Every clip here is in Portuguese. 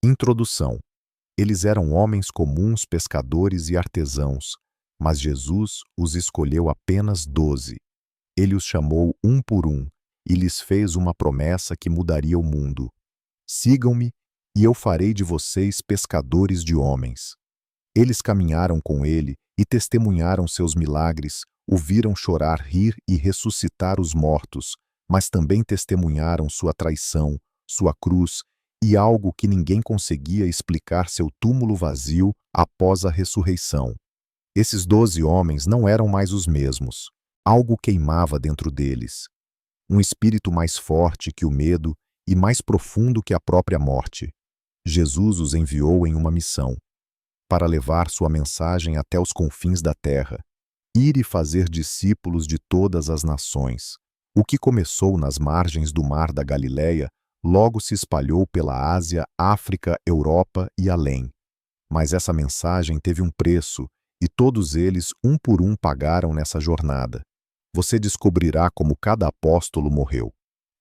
Introdução. Eles eram homens comuns, pescadores e artesãos, mas Jesus os escolheu apenas 12. Ele os chamou um por um e lhes fez uma promessa que mudaria o mundo. Sigam-me e eu farei de vocês pescadores de homens. Eles caminharam com ele e testemunharam seus milagres, o viram chorar, rir e ressuscitar os mortos, mas também testemunharam sua traição, sua cruz e algo que ninguém conseguia explicar: seu túmulo vazio após a ressurreição. Esses 12 homens não eram mais os mesmos. Algo queimava dentro deles. Um espírito mais forte que o medo e mais profundo que a própria morte. Jesus os enviou em uma missão, para levar sua mensagem até os confins da terra, ir e fazer discípulos de todas as nações. O que começou nas margens do mar da Galileia logo se espalhou pela Ásia, África, Europa e além. Mas essa mensagem teve um preço, e todos eles, um por um, pagaram nessa jornada. Você descobrirá como cada apóstolo morreu.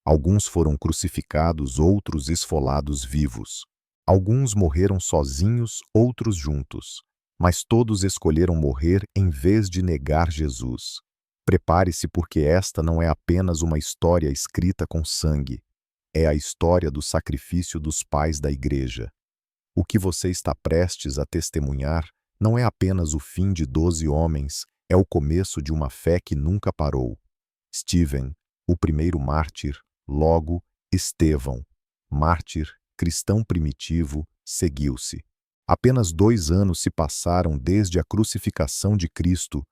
Alguns foram crucificados, outros esfolados vivos. Alguns morreram sozinhos, outros juntos. Mas todos escolheram morrer em vez de negar Jesus. Prepare-se, porque esta não é apenas uma história escrita com sangue. É a história do sacrifício dos pais da igreja. O que você está prestes a testemunhar não é apenas o fim de 12 homens, é o começo de uma fé que nunca parou. Stephen, o primeiro mártir, logo Estevão, mártir, cristão primitivo, seguiu-se. Apenas 2 anos se passaram desde a crucificação de Cristo,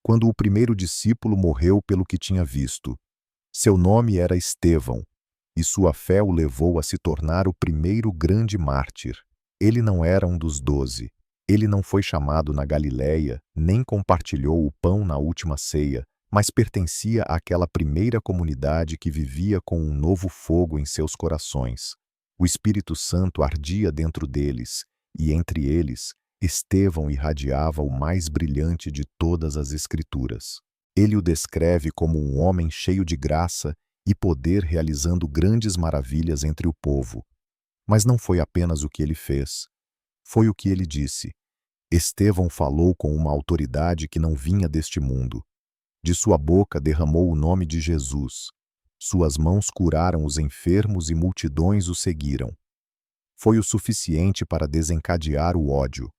quando o primeiro discípulo morreu pelo que tinha visto. Seu nome era Estevão, e sua fé o levou a se tornar o primeiro grande mártir. Ele não era um dos 12. Ele não foi chamado na Galileia, nem compartilhou o pão na última ceia, mas pertencia àquela primeira comunidade que vivia com um novo fogo em seus corações. O Espírito Santo ardia dentro deles, e entre eles, Estevão irradiava o mais brilhante de todas as Escrituras. Ele o descreve como um homem cheio de graça e poder, realizando grandes maravilhas entre o povo. Mas não foi apenas o que ele fez. Foi o que ele disse. Estevão falou com uma autoridade que não vinha deste mundo. De sua boca derramou o nome de Jesus. Suas mãos curaram os enfermos e multidões o seguiram. Foi o suficiente para desencadear o ódio.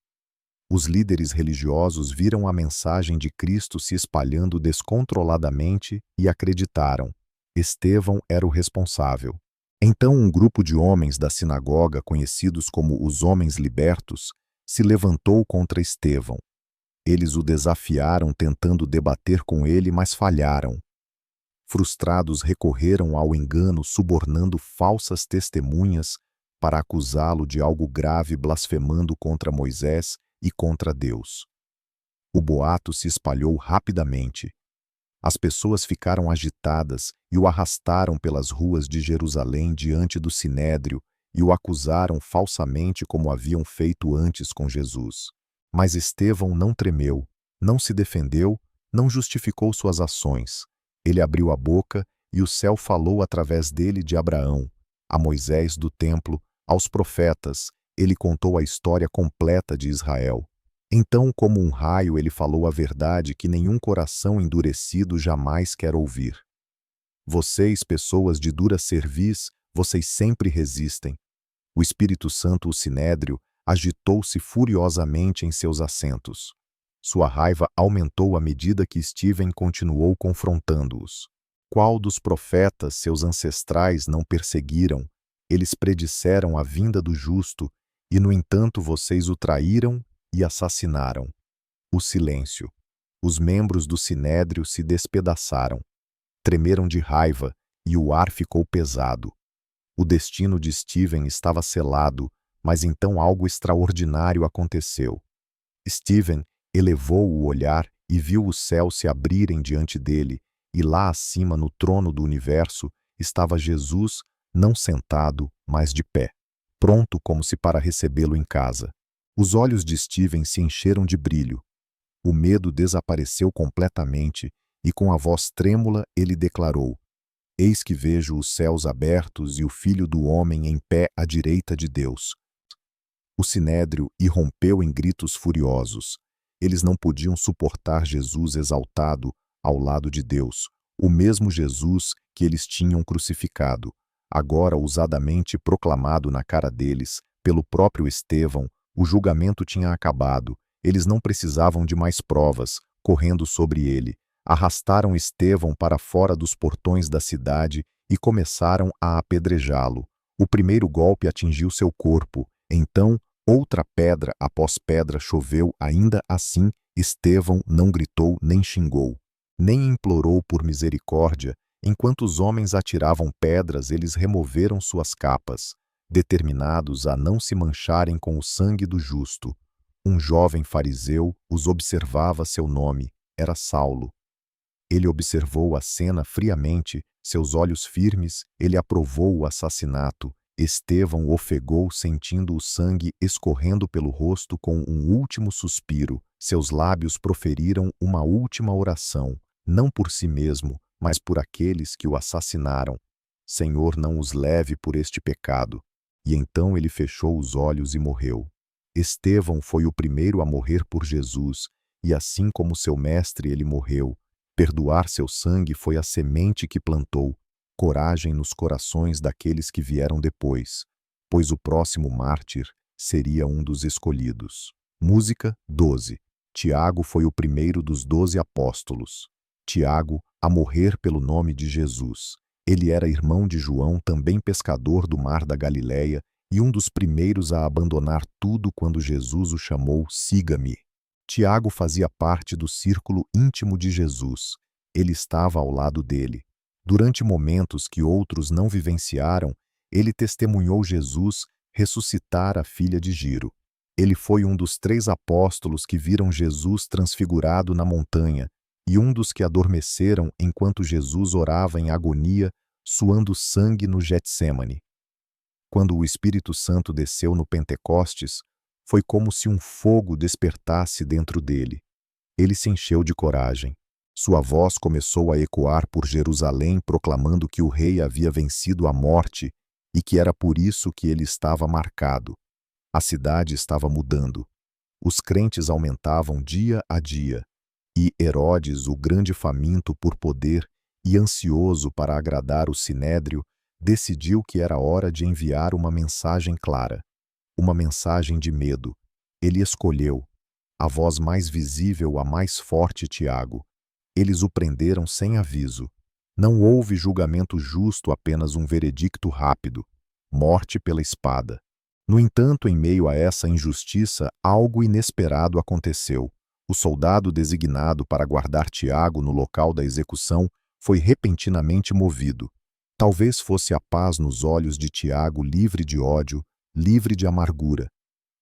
Os líderes religiosos viram a mensagem de Cristo se espalhando descontroladamente e acreditaram. Estevão era o responsável. Então um grupo de homens da sinagoga, conhecidos como os Homens Libertos, se levantou contra Estevão. Eles o desafiaram, tentando debater com ele, mas falharam. Frustrados, recorreram ao engano, subornando falsas testemunhas para acusá-lo de algo grave, blasfemando contra Moisés e contra Deus. O boato se espalhou rapidamente. As pessoas ficaram agitadas e o arrastaram pelas ruas de Jerusalém diante do Sinédrio e o acusaram falsamente, como haviam feito antes com Jesus. Mas Estevão não tremeu, não se defendeu, não justificou suas ações. Ele abriu a boca e o céu falou através dele de Abraão, a Moisés do templo, aos profetas. Ele contou a história completa de Israel. Então, como um raio, ele falou a verdade que nenhum coração endurecido jamais quer ouvir. Vocês, pessoas de dura cerviz, vocês sempre resistem. O Espírito Santo, o Sinédrio, agitou-se furiosamente em seus assentos. Sua raiva aumentou à medida que Estevão continuou confrontando-os. Qual dos profetas seus ancestrais não perseguiram? Eles predisseram a vinda do justo, e no entanto vocês o traíram e assassinaram. O silêncio. Os membros do Sinédrio se despedaçaram. Tremeram de raiva e o ar ficou pesado. O destino de Estevão estava selado, mas então algo extraordinário aconteceu. Estevão elevou o olhar e viu o céu se abrirem diante dele, e lá acima, no trono do universo, estava Jesus, não sentado, mas de pé, pronto como se para recebê-lo em casa. Os olhos de Estevão se encheram de brilho. O medo desapareceu completamente e com a voz trêmula ele declarou: Eis que vejo os céus abertos e o Filho do Homem em pé à direita de Deus. O sinédrio irrompeu em gritos furiosos. Eles não podiam suportar Jesus exaltado ao lado de Deus, o mesmo Jesus que eles tinham crucificado, agora ousadamente proclamado na cara deles, pelo próprio Estevão. O julgamento tinha acabado. Eles não precisavam de mais provas, correndo sobre ele. Arrastaram Estevão para fora dos portões da cidade e começaram a apedrejá-lo. O primeiro golpe atingiu seu corpo. Então, outra pedra após pedra choveu. Ainda assim, Estevão não gritou nem xingou, nem implorou por misericórdia. Enquanto os homens atiravam pedras, eles removeram suas capas, determinados a não se mancharem com o sangue do justo. Um jovem fariseu os observava. Seu nome era Saulo. Ele observou a cena friamente, seus olhos firmes. Ele aprovou o assassinato. Estevão ofegou, sentindo o sangue escorrendo pelo rosto. Com um último suspiro, seus lábios proferiram uma última oração, não por si mesmo, mas por aqueles que o assassinaram. Senhor, não os leve por este pecado. E então ele fechou os olhos e morreu. Estevão foi o primeiro a morrer por Jesus, e assim como seu mestre ele morreu. Perdoar seu sangue foi a semente que plantou coragem nos corações daqueles que vieram depois, pois o próximo mártir seria um dos escolhidos. Música 12. Tiago foi o primeiro dos 12 apóstolos. Tiago, a morrer pelo nome de Jesus. Ele era irmão de João, também pescador do mar da Galileia, e um dos primeiros a abandonar tudo quando Jesus o chamou: "Siga-me". Tiago fazia parte do círculo íntimo de Jesus. Ele estava ao lado dele. Durante momentos que outros não vivenciaram, ele testemunhou Jesus ressuscitar a filha de Giro. Ele foi um dos 3 apóstolos que viram Jesus transfigurado na montanha e um dos que adormeceram enquanto Jesus orava em agonia, suando sangue no Getsêmani. Quando o Espírito Santo desceu no Pentecostes, foi como se um fogo despertasse dentro dele. Ele se encheu de coragem. Sua voz começou a ecoar por Jerusalém, proclamando que o rei havia vencido a morte e que era por isso que ele estava marcado. A cidade estava mudando. Os crentes aumentavam dia a dia, e Herodes, o grande faminto por poder e ansioso para agradar o sinédrio, decidiu que era hora de enviar uma mensagem clara, uma mensagem de medo. Ele escolheu a voz mais visível, a mais forte, Tiago. Eles o prenderam sem aviso. Não houve julgamento justo, apenas um veredicto rápido: morte pela espada. No entanto, em meio a essa injustiça, algo inesperado aconteceu. O soldado designado para guardar Tiago no local da execução foi repentinamente movido. Talvez fosse a paz nos olhos de Tiago, livre de ódio, livre de amargura.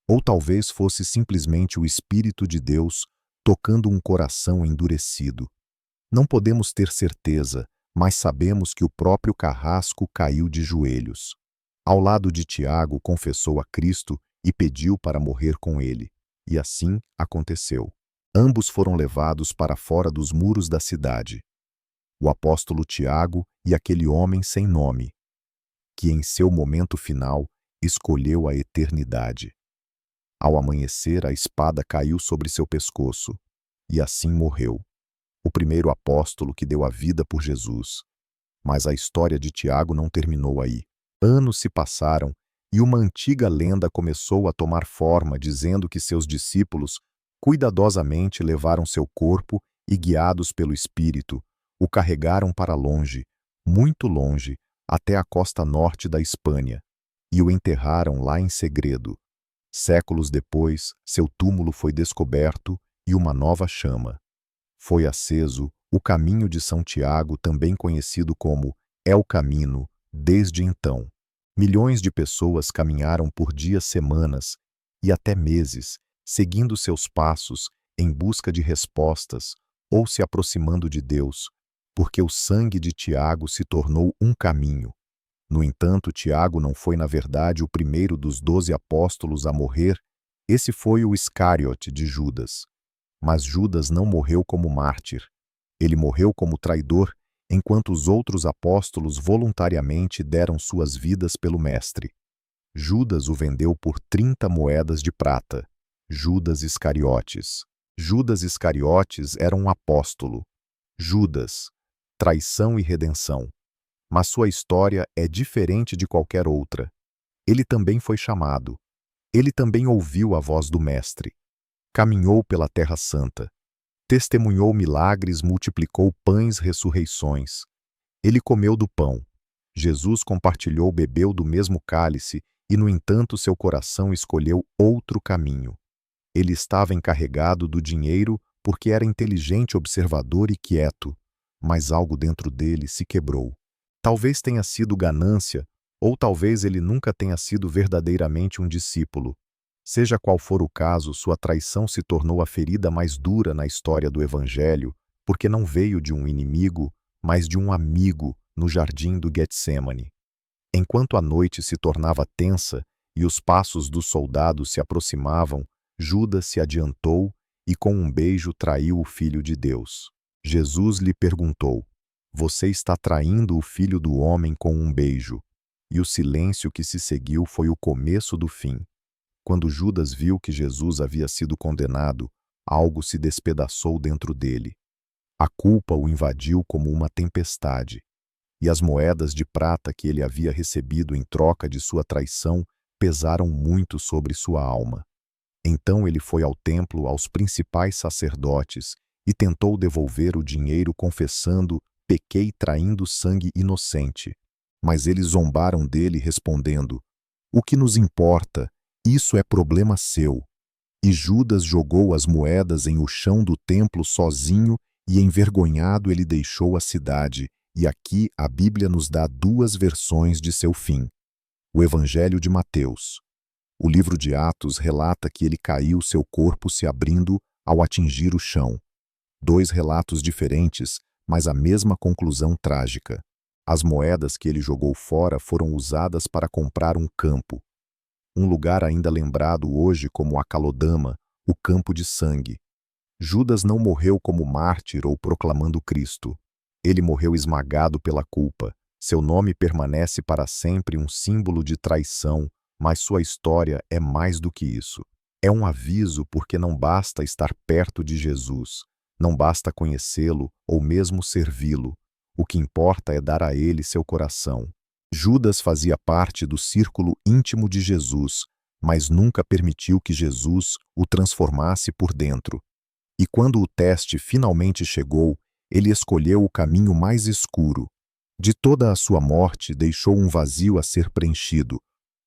Ou talvez fosse simplesmente o Espírito de Deus tocando um coração endurecido. Não podemos ter certeza, mas sabemos que o próprio carrasco caiu de joelhos. Ao lado de Tiago, confessou a Cristo e pediu para morrer com ele. E assim aconteceu. Ambos foram levados para fora dos muros da cidade. O apóstolo Tiago e aquele homem sem nome, que em seu momento final escolheu a eternidade. Ao amanhecer, a espada caiu sobre seu pescoço, e assim morreu. O primeiro apóstolo que deu a vida por Jesus. Mas a história de Tiago não terminou aí. Anos se passaram e uma antiga lenda começou a tomar forma, dizendo que seus discípulos cuidadosamente levaram seu corpo e, guiados pelo Espírito, o carregaram para longe, muito longe, até a costa norte da Espanha, e o enterraram lá em segredo. Séculos depois, seu túmulo foi descoberto e uma nova chama foi aceso, o caminho de São Tiago, também conhecido como El Camino. Desde então, milhões de pessoas caminharam por dias, semanas e até meses, seguindo seus passos em busca de respostas ou se aproximando de Deus, porque o sangue de Tiago se tornou um caminho. No entanto, Tiago não foi, na verdade, o primeiro dos 12 apóstolos a morrer. Esse foi o Iscariote de Judas. Mas Judas não morreu como mártir. Ele morreu como traidor, enquanto os outros apóstolos voluntariamente deram suas vidas pelo Mestre. Judas o vendeu por 30 moedas de prata. Judas Iscariotes. Judas Iscariotes era um apóstolo. Judas, traição e redenção. Mas sua história é diferente de qualquer outra. Ele também foi chamado. Ele também ouviu a voz do Mestre. Caminhou pela Terra Santa. Testemunhou milagres, multiplicou pães, ressurreições. Ele comeu do pão. Jesus compartilhou, bebeu do mesmo cálice e, no entanto, seu coração escolheu outro caminho. Ele estava encarregado do dinheiro porque era inteligente, observador e quieto, mas algo dentro dele se quebrou. Talvez tenha sido ganância, ou talvez ele nunca tenha sido verdadeiramente um discípulo. Seja qual for o caso, sua traição se tornou a ferida mais dura na história do Evangelho, porque não veio de um inimigo, mas de um amigo no jardim do Getsemane. Enquanto a noite se tornava tensa e os passos dos soldados se aproximavam, Judas se adiantou e com um beijo traiu o Filho de Deus. Jesus lhe perguntou: "Você está traindo o Filho do Homem com um beijo?" E o silêncio que se seguiu foi o começo do fim. Quando Judas viu que Jesus havia sido condenado, algo se despedaçou dentro dele. A culpa o invadiu como uma tempestade, e as moedas de prata que ele havia recebido em troca de sua traição pesaram muito sobre sua alma. Então ele foi ao templo, aos principais sacerdotes, e tentou devolver o dinheiro confessando: "Pequei traindo sangue inocente." Mas eles zombaram dele, respondendo: "O que nos importa? Isso é problema seu." E Judas jogou as moedas em o chão do templo sozinho e, envergonhado, ele deixou a cidade. E aqui a Bíblia nos dá duas versões de seu fim. O Evangelho de Mateus. O livro de Atos relata que ele caiu, seu corpo se abrindo ao atingir o chão. Dois relatos diferentes, mas a mesma conclusão trágica. As moedas que ele jogou fora foram usadas para comprar um campo. Um lugar ainda lembrado hoje como Akalodama, o campo de sangue. Judas não morreu como mártir ou proclamando Cristo. Ele morreu esmagado pela culpa. Seu nome permanece para sempre um símbolo de traição, mas sua história é mais do que isso. É um aviso porque não basta estar perto de Jesus, não basta conhecê-lo ou mesmo servi-lo. O que importa é dar a ele seu coração. Judas fazia parte do círculo íntimo de Jesus, mas nunca permitiu que Jesus o transformasse por dentro. E quando o teste finalmente chegou, ele escolheu o caminho mais escuro. De toda a sua morte, deixou um vazio a ser preenchido,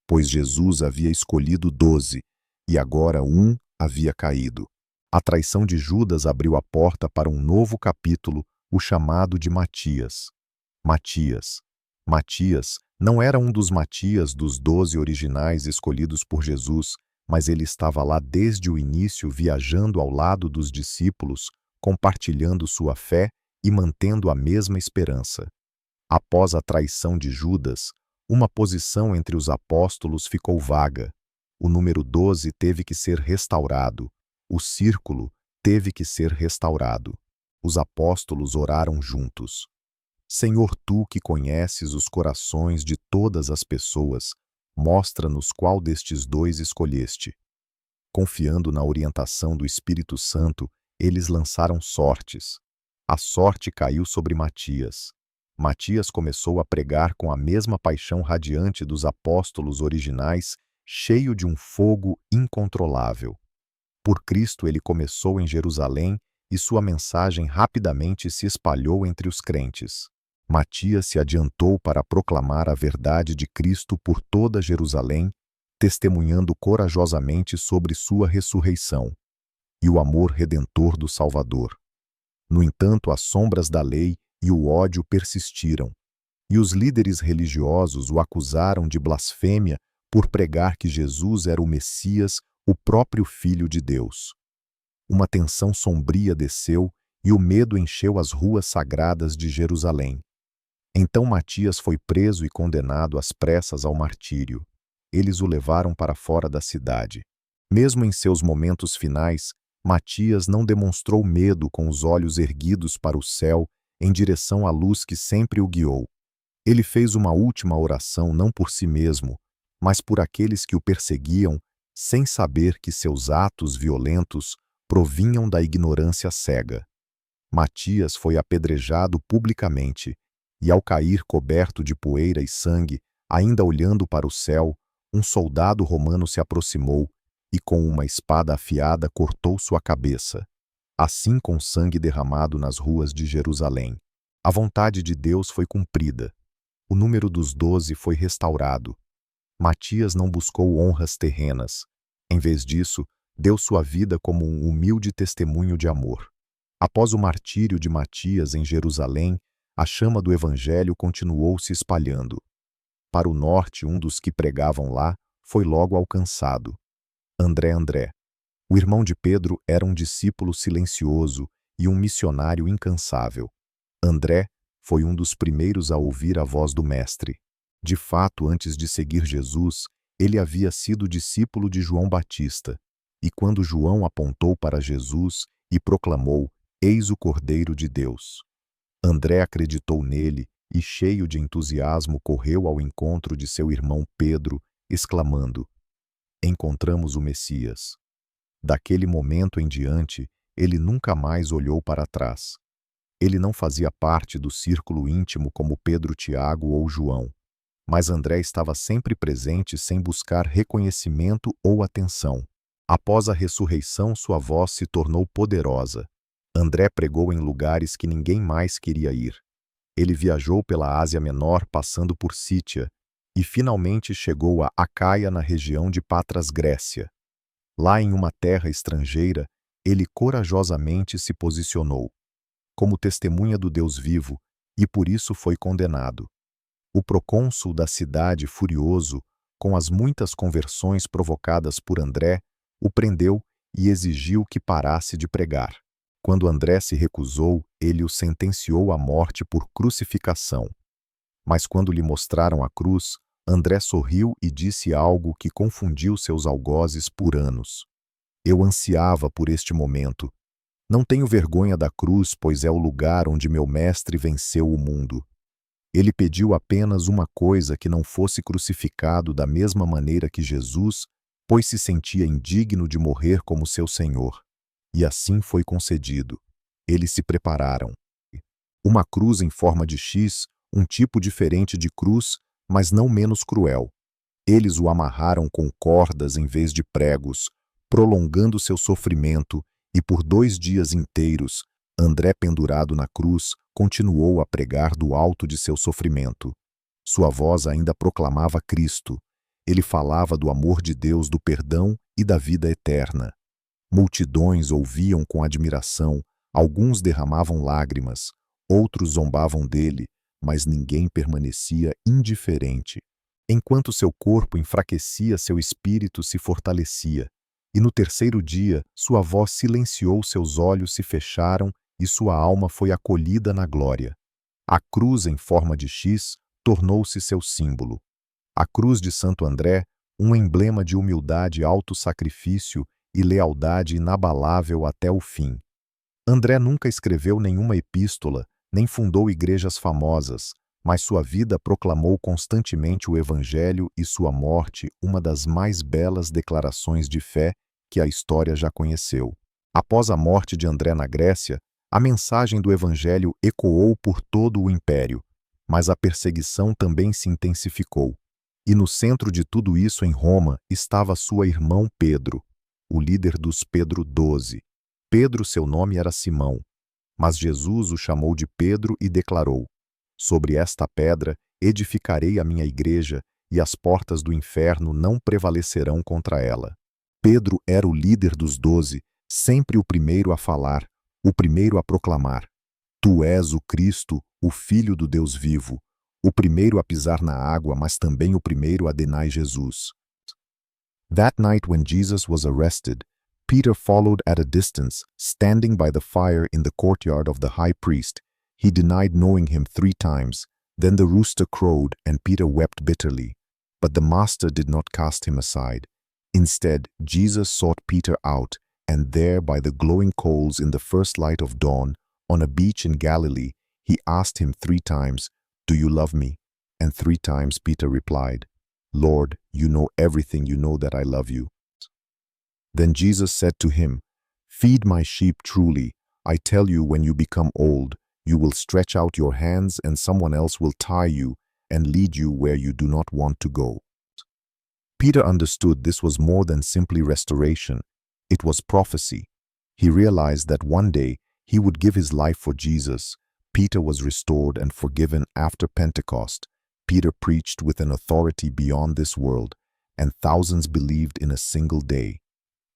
pois Jesus havia escolhido 12, e agora um havia caído. A traição de Judas abriu a porta para um novo capítulo, o chamado de Matias. Matias não era um dos Matias dos 12 originais escolhidos por Jesus, mas ele estava lá desde o início, viajando ao lado dos discípulos, compartilhando sua fé e mantendo a mesma esperança. Após a traição de Judas, uma posição entre os apóstolos ficou vaga. O número 12 teve que ser restaurado. O círculo teve que ser restaurado. Os apóstolos oraram juntos. Senhor, tu que conheces os corações de todas as pessoas, mostra-nos qual destes 2 escolheste. Confiando na orientação do Espírito Santo, eles lançaram sortes. A sorte caiu sobre Matias. Matias começou a pregar com a mesma paixão radiante dos apóstolos originais, cheio de um fogo incontrolável. Por Cristo ele começou em Jerusalém e sua mensagem rapidamente se espalhou entre os crentes. Matias se adiantou para proclamar a verdade de Cristo por toda Jerusalém, testemunhando corajosamente sobre sua ressurreição e o amor redentor do Salvador. No entanto, as sombras da lei e o ódio persistiram, e os líderes religiosos o acusaram de blasfêmia por pregar que Jesus era o Messias, o próprio Filho de Deus. Uma tensão sombria desceu e o medo encheu as ruas sagradas de Jerusalém. Então Matias foi preso e condenado às pressas ao martírio. Eles o levaram para fora da cidade. Mesmo em seus momentos finais, Matias não demonstrou medo, com os olhos erguidos para o céu, em direção à luz que sempre o guiou. Ele fez uma última oração não por si mesmo, mas por aqueles que o perseguiam, sem saber que seus atos violentos provinham da ignorância cega. Matias foi apedrejado publicamente, e ao cair coberto de poeira e sangue, ainda olhando para o céu, um soldado romano se aproximou e com uma espada afiada cortou sua cabeça. Assim com sangue derramado nas ruas de Jerusalém. A vontade de Deus foi cumprida. O número dos 12 foi restaurado. Matias não buscou honras terrenas. Em vez disso, deu sua vida como um humilde testemunho de amor. Após o martírio de Matias em Jerusalém, a chama do Evangelho continuou se espalhando. Para o norte, um dos que pregavam lá foi logo alcançado. André. O irmão de Pedro era um discípulo silencioso e um missionário incansável. André foi um dos primeiros a ouvir a voz do Mestre. De fato, antes de seguir Jesus, ele havia sido discípulo de João Batista. E quando João apontou para Jesus e proclamou: "Eis o Cordeiro de Deus", André acreditou nele e, cheio de entusiasmo, correu ao encontro de seu irmão Pedro, exclamando: "Encontramos o Messias." Daquele momento em diante, ele nunca mais olhou para trás. Ele não fazia parte do círculo íntimo como Pedro, Tiago ou João, mas André estava sempre presente sem buscar reconhecimento ou atenção. Após a ressurreição, sua voz se tornou poderosa. André pregou em lugares que ninguém mais queria ir. Ele viajou pela Ásia Menor, passando por Sítia, e finalmente chegou a Acaia, na região de Patras, Grécia. Lá em uma terra estrangeira, ele corajosamente se posicionou como testemunha do Deus vivo e por isso foi condenado. O procônsul da cidade, furioso com as muitas conversões provocadas por André, o prendeu e exigiu que parasse de pregar. Quando André se recusou, ele o sentenciou à morte por crucificação. Mas quando lhe mostraram a cruz, André sorriu e disse algo que confundiu seus algozes por anos. Eu ansiava por este momento. Não tenho vergonha da cruz, pois é o lugar onde meu mestre venceu o mundo. Ele pediu apenas uma coisa: que não fosse crucificado da mesma maneira que Jesus, pois se sentia indigno de morrer como seu Senhor. E assim foi concedido. Eles se prepararam. Uma cruz em forma de X, um tipo diferente de cruz, mas não menos cruel. Eles o amarraram com cordas em vez de pregos, prolongando seu sofrimento, e por 2 dias inteiros, André, pendurado na cruz, continuou a pregar do alto de seu sofrimento. Sua voz ainda proclamava Cristo. Ele falava do amor de Deus, do perdão e da vida eterna. Multidões ouviam com admiração, alguns derramavam lágrimas, outros zombavam dele, mas ninguém permanecia indiferente. Enquanto seu corpo enfraquecia, seu espírito se fortalecia. E no 3º dia, sua voz silenciou, seus olhos se fecharam e sua alma foi acolhida na glória. A cruz em forma de X tornou-se seu símbolo. A cruz de Santo André, um emblema de humildade, autossacrifício e lealdade inabalável até o fim. André nunca escreveu nenhuma epístola, nem fundou igrejas famosas, mas sua vida proclamou constantemente o Evangelho e sua morte uma das mais belas declarações de fé que a história já conheceu. Após a morte de André na Grécia, a mensagem do Evangelho ecoou por todo o império, mas a perseguição também se intensificou. E no centro de tudo isso, em Roma, estava sua irmão Pedro, o líder dos Pedro 12. Pedro, seu nome era Simão, mas Jesus o chamou de Pedro e declarou: "Sobre esta pedra edificarei a minha igreja, e as portas do inferno não prevalecerão contra ela." Pedro era o líder dos 12, sempre o primeiro a falar, o primeiro a proclamar: "Tu és o Cristo, o Filho do Deus vivo." O primeiro a pisar na água, mas também o primeiro a deny Jesus. That night when Jesus was arrested, Peter followed at a distance, standing by the fire in the courtyard of the high priest. He denied knowing him 3 times. Then the rooster crowed, and Peter wept bitterly. But the master did not cast him aside. Instead, Jesus sought Peter out, and there by the glowing coals in the first light of dawn, on a beach in Galilee, he asked him 3 times, "Do you love me?" And 3 times Peter replied, Lord, you know everything, you know that I love you. Then Jesus said to him, Feed my sheep truly. I tell you, when you become old, you will stretch out your hands and someone else will tie you and lead you where you do not want to go. Peter understood this was more than simply restoration. It was prophecy. He realized that one day he would give his life for Jesus. Peter was restored and forgiven after Pentecost. Peter preached with an authority beyond this world, and thousands believed in a single day.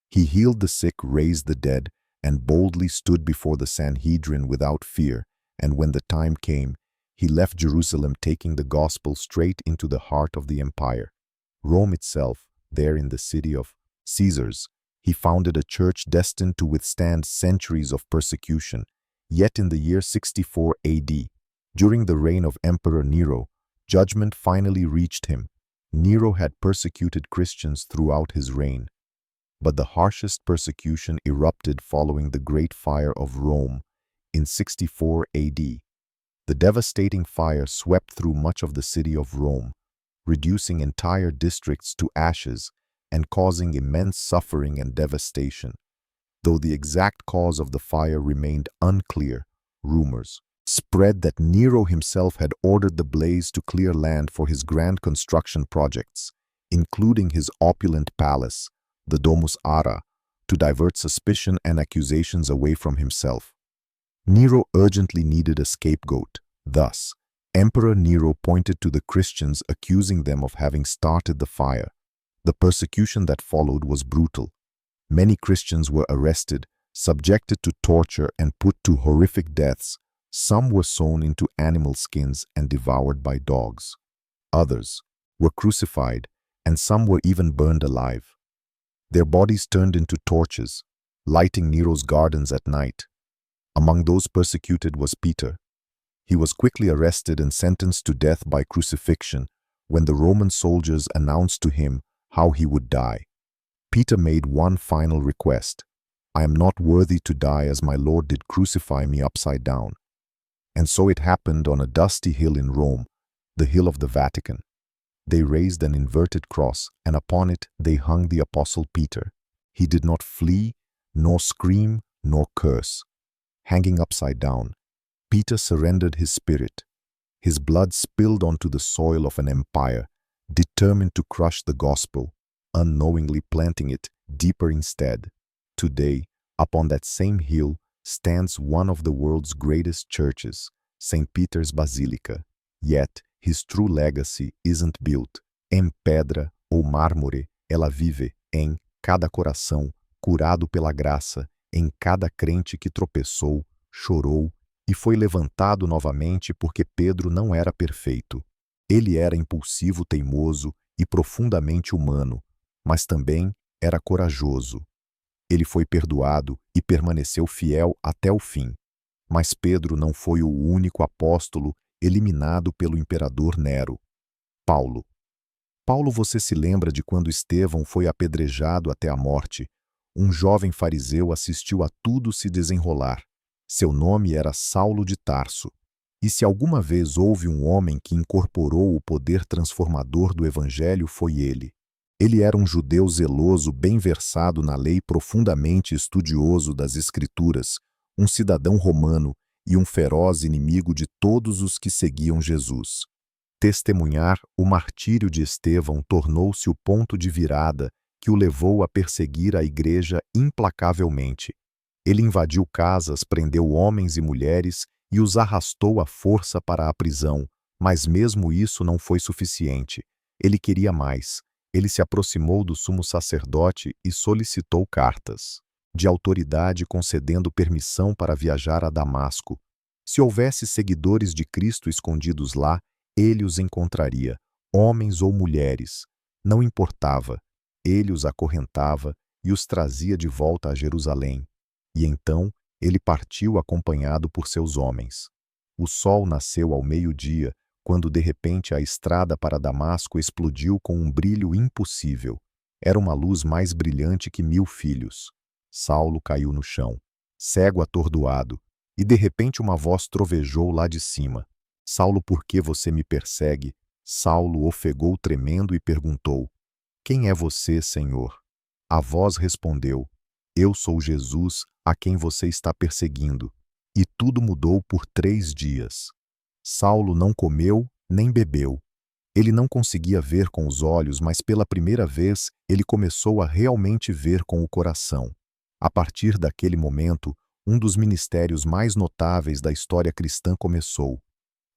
He healed the sick, raised the dead, and boldly stood before the Sanhedrin without fear, and when the time came, he left Jerusalem, taking the gospel straight into the heart of the empire. Rome itself, there in the city of Caesars, he founded a church destined to withstand centuries of persecution. Yet in the year 64 AD, during the reign of Emperor Nero, judgment finally reached him. Nero had persecuted Christians throughout his reign, but the harshest persecution erupted following the Great Fire of Rome in 64 AD. The devastating fire swept through much of the city of Rome, reducing entire districts to ashes and causing immense suffering and devastation. Though the exact cause of the fire remained unclear, rumors spread that Nero himself had ordered the blaze to clear land for his grand construction projects, including his opulent palace, the Domus Aurea, to divert suspicion and accusations away from himself. Nero urgently needed a scapegoat. Thus, Emperor Nero pointed to the Christians, accusing them of having started the fire. The persecution that followed was brutal. Many Christians were arrested, subjected to torture, and put to horrific deaths. Some were sewn into animal skins and devoured by dogs. Others were crucified, and some were even burned alive. Their bodies turned into torches, lighting Nero's gardens at night. Among those persecuted was Peter. He was quickly arrested and sentenced to death by crucifixion when the Roman soldiers announced to him how he would die. Peter made one final request: I am not worthy to die as my Lord did crucify me upside down. And so it happened on a dusty hill in Rome, the hill of the Vatican. They raised an inverted cross, and upon it they hung the Apostle Peter. He did not flee, nor scream, nor curse. Hanging upside down, Peter surrendered his spirit. His blood spilled onto the soil of an empire, determined to crush the gospel, unknowingly planting it deeper instead. Today, upon that same hill, stands one of the world's greatest churches, St. Peter's Basilica. Yet, his true legacy isn't built em pedra ou mármore, ela vive em cada coração, curado pela graça, em cada crente que tropeçou, chorou e foi levantado novamente, porque Pedro não era perfeito. Ele era impulsivo, teimoso e profundamente humano, mas também era corajoso. Ele foi perdoado e permaneceu fiel até o fim. Mas Pedro não foi o único apóstolo eliminado pelo imperador Nero. Paulo. Você se lembra de quando Estevão foi apedrejado até a morte? Um jovem fariseu assistiu a tudo se desenrolar. Seu nome era Saulo de Tarso. E se alguma vez houve um homem que incorporou o poder transformador do Evangelho, foi ele. Ele era um judeu zeloso, bem versado na lei, profundamente estudioso das Escrituras, um cidadão romano e um feroz inimigo de todos os que seguiam Jesus. Testemunhar o martírio de Estevão tornou-se o ponto de virada que o levou a perseguir a igreja implacavelmente. Ele invadiu casas, prendeu homens e mulheres e os arrastou à força para a prisão, mas mesmo isso não foi suficiente. Ele queria mais. Ele se aproximou do sumo sacerdote e solicitou cartas de autoridade, concedendo permissão para viajar a Damasco. Se houvesse seguidores de Cristo escondidos lá, ele os encontraria, homens ou mulheres. Não importava. Ele os acorrentava e os trazia de volta a Jerusalém. E então ele partiu acompanhado por seus homens. O sol nasceu ao meio-dia, quando de repente a estrada para Damasco explodiu com um brilho impossível. Era uma luz mais brilhante que 1000 filhos. Saulo caiu no chão, cego, atordoado, e de repente uma voz trovejou lá de cima: Saulo, por que você me persegue? Saulo ofegou tremendo e perguntou: Quem é você, Senhor? A voz respondeu: Eu sou Jesus, a quem você está perseguindo. E tudo mudou por 3 dias. Saulo não comeu nem bebeu. Ele não conseguia ver com os olhos, mas pela primeira vez ele começou a realmente ver com o coração. A partir daquele momento, um dos ministérios mais notáveis da história cristã começou.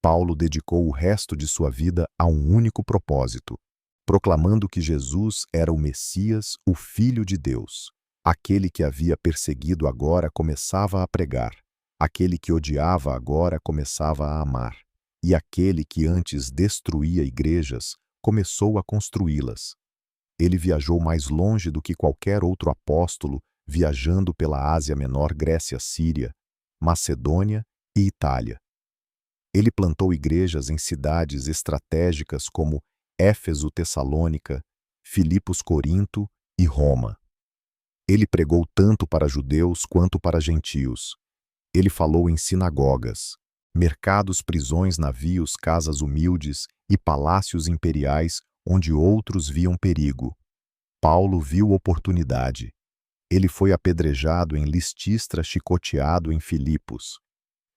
Paulo dedicou o resto de sua vida a um único propósito: proclamando que Jesus era o Messias, o Filho de Deus. Aquele que havia perseguido agora começava a pregar. Aquele que odiava agora começava a amar. E aquele que antes destruía igrejas começou a construí-las. Ele viajou mais longe do que qualquer outro apóstolo, viajando pela Ásia Menor, Grécia, Síria, Macedônia e Itália. Ele plantou igrejas em cidades estratégicas como Éfeso, Tessalônica, Filipos, Corinto e Roma. Ele pregou tanto para judeus quanto para gentios. Ele falou em sinagogas, mercados, prisões, navios, casas humildes e palácios imperiais onde outros viam perigo. Paulo viu oportunidade. Ele foi apedrejado em Lististra, chicoteado em Filipos,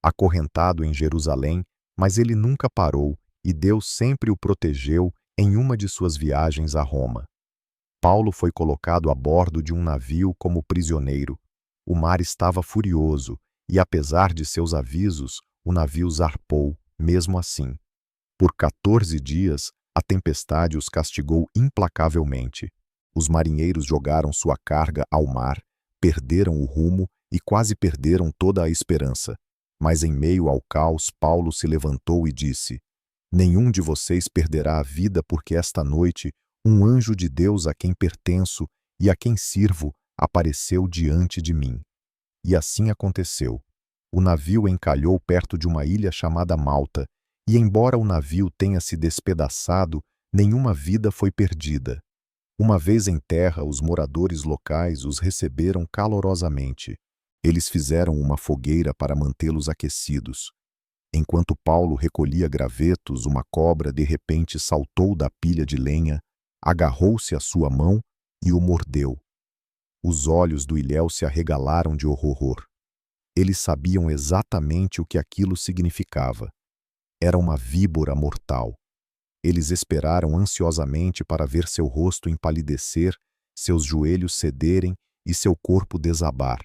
acorrentado em Jerusalém, mas ele nunca parou e Deus sempre o protegeu em uma de suas viagens a Roma. Paulo foi colocado a bordo de um navio como prisioneiro. O mar estava furioso e, apesar de seus avisos, o navio zarpou, mesmo assim. Por 14 dias, a tempestade os castigou implacavelmente. Os marinheiros jogaram sua carga ao mar, perderam o rumo e quase perderam toda a esperança. Mas em meio ao caos, Paulo se levantou e disse: Nenhum de vocês perderá a vida, porque esta noite um anjo de Deus a quem pertenço e a quem sirvo apareceu diante de mim. E assim aconteceu. O navio encalhou perto de uma ilha chamada Malta, e embora o navio tenha se despedaçado, nenhuma vida foi perdida. Uma vez em terra, os moradores locais os receberam calorosamente. Eles fizeram uma fogueira para mantê-los aquecidos. Enquanto Paulo recolhia gravetos, uma cobra de repente saltou da pilha de lenha, agarrou-se à sua mão e o mordeu. Os olhos do ilhéu se arregalaram de horror. Eles sabiam exatamente o que aquilo significava. Era uma víbora mortal. Eles esperaram ansiosamente para ver seu rosto empalidecer, seus joelhos cederem e seu corpo desabar.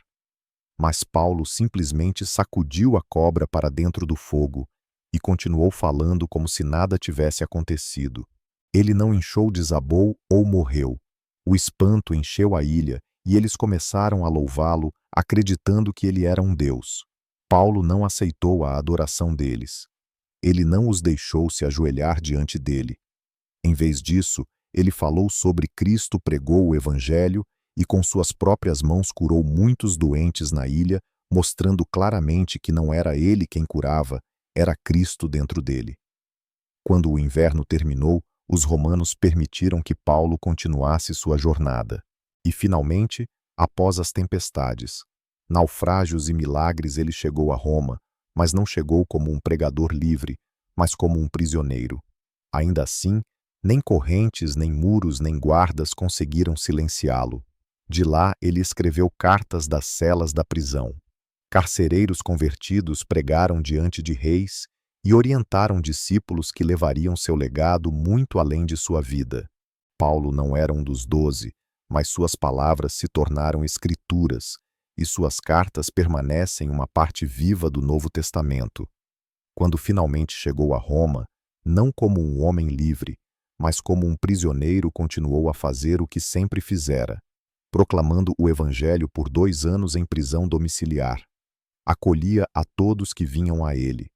Mas Paulo simplesmente sacudiu a cobra para dentro do fogo e continuou falando como se nada tivesse acontecido. Ele não inchou, desabou ou morreu. O espanto encheu a ilha e eles começaram a louvá-lo, acreditando que ele era um deus. Paulo não aceitou a adoração deles. Ele não os deixou se ajoelhar diante dele. Em vez disso, ele falou sobre Cristo, pregou o evangelho e com suas próprias mãos curou muitos doentes na ilha, mostrando claramente que não era ele quem curava, era Cristo dentro dele. Quando o inverno terminou, os romanos permitiram que Paulo continuasse sua jornada. E, finalmente, após as tempestades, naufrágios e milagres, ele chegou a Roma, mas não chegou como um pregador livre, mas como um prisioneiro. Ainda assim, nem correntes, nem muros, nem guardas conseguiram silenciá-lo. De lá, ele escreveu cartas das celas da prisão. Carcereiros convertidos pregaram diante de reis e orientaram discípulos que levariam seu legado muito além de sua vida. Paulo não era um dos 12, mas suas palavras se tornaram escrituras, e suas cartas permanecem uma parte viva do Novo Testamento. Quando finalmente chegou a Roma, não como um homem livre, mas como um prisioneiro, continuou a fazer o que sempre fizera, proclamando o Evangelho por 2 anos em prisão domiciliar. Acolhia a todos que vinham a ele.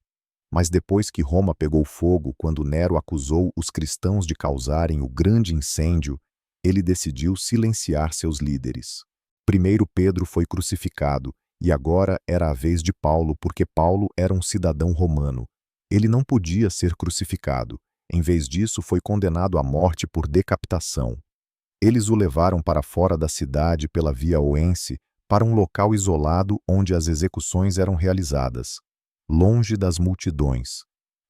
Mas depois que Roma pegou fogo, quando Nero acusou os cristãos de causarem o grande incêndio, ele decidiu silenciar seus líderes. Primeiro Pedro foi crucificado, e agora era a vez de Paulo, porque Paulo era um cidadão romano. Ele não podia ser crucificado. Em vez disso, foi condenado à morte por decapitação. Eles o levaram para fora da cidade pela Via Oense, para um local isolado onde as execuções eram realizadas, longe das multidões.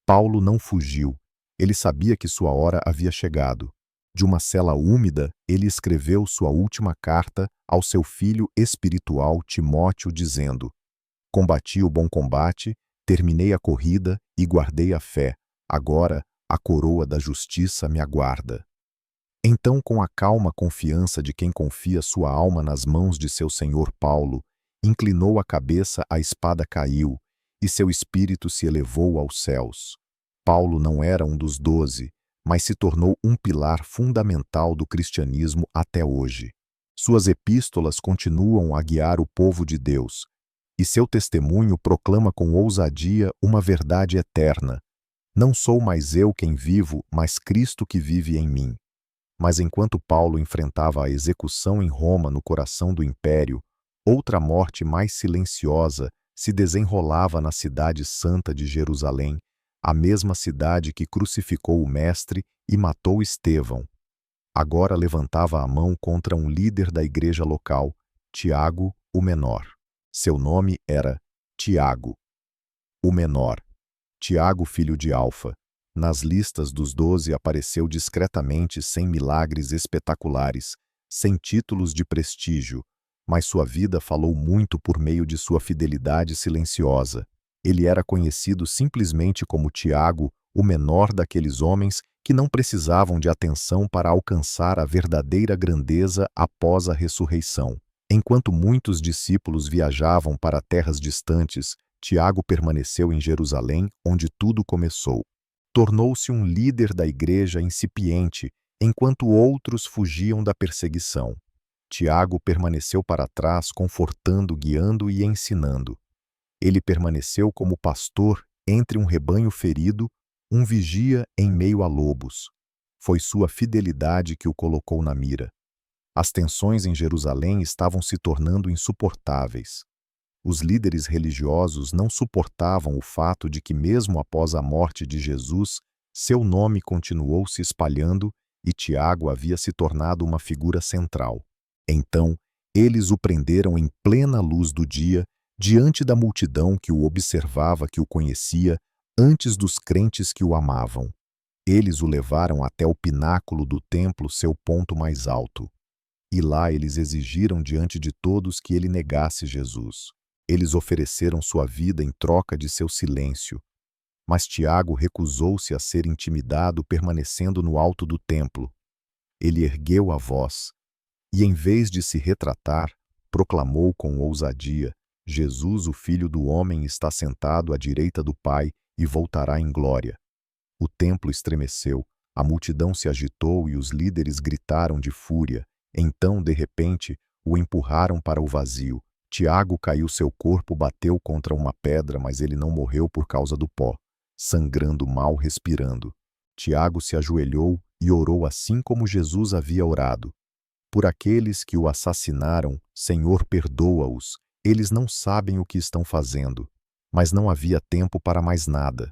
Paulo não fugiu. Ele sabia que sua hora havia chegado. De uma cela úmida, ele escreveu sua última carta ao seu filho espiritual Timóteo, dizendo: Combati o bom combate, terminei a corrida e guardei a fé. Agora, a coroa da justiça me aguarda. Então, com a calma confiança de quem confia sua alma nas mãos de seu senhor, Paulo inclinou a cabeça, a espada caiu, e seu espírito se elevou aos céus. Paulo não era um dos 12, mas se tornou um pilar fundamental do cristianismo até hoje. Suas epístolas continuam a guiar o povo de Deus, e seu testemunho proclama com ousadia uma verdade eterna. Não sou mais eu quem vivo, mas Cristo que vive em mim. Mas enquanto Paulo enfrentava a execução em Roma, no coração do império, outra morte mais silenciosa se desenrolava na cidade santa de Jerusalém, a mesma cidade que crucificou o Mestre e matou Estevão. Agora levantava a mão contra um líder da igreja local, Tiago, o Menor. Seu nome era Tiago, o Menor. Tiago, filho de Alfa. Nas listas dos 12 apareceu discretamente, sem milagres espetaculares, sem títulos de prestígio, mas sua vida falou muito por meio de sua fidelidade silenciosa. Ele era conhecido simplesmente como Tiago, o menor daqueles homens que não precisavam de atenção para alcançar a verdadeira grandeza após a ressurreição. Enquanto muitos discípulos viajavam para terras distantes, Tiago permaneceu em Jerusalém, onde tudo começou. Tornou-se um líder da igreja incipiente, enquanto outros fugiam da perseguição. Tiago permaneceu para trás, confortando, guiando e ensinando. Ele permaneceu como pastor entre um rebanho ferido, um vigia em meio a lobos. Foi sua fidelidade que o colocou na mira. As tensões em Jerusalém estavam se tornando insuportáveis. Os líderes religiosos não suportavam o fato de que, mesmo após a morte de Jesus, seu nome continuou se espalhando e Tiago havia se tornado uma figura central. Então, eles o prenderam em plena luz do dia, diante da multidão que o observava, que o conhecia, antes dos crentes que o amavam. Eles o levaram até o pináculo do templo, seu ponto mais alto. E lá eles exigiram diante de todos que ele negasse Jesus. Eles ofereceram sua vida em troca de seu silêncio. Mas Tiago recusou-se a ser intimidado, permanecendo no alto do templo. Ele ergueu a voz e, em vez de se retratar, proclamou com ousadia: Jesus, o Filho do Homem, está sentado à direita do Pai e voltará em glória. O templo estremeceu, a multidão se agitou e os líderes gritaram de fúria. Então, de repente, o empurraram para o vazio. Tiago caiu, seu corpo bateu contra uma pedra, mas ele não morreu por causa do pó, sangrando mal, respirando. Tiago se ajoelhou e orou assim como Jesus havia orado. Por aqueles que o assassinaram, Senhor, perdoa-os, eles não sabem o que estão fazendo. Mas não havia tempo para mais nada.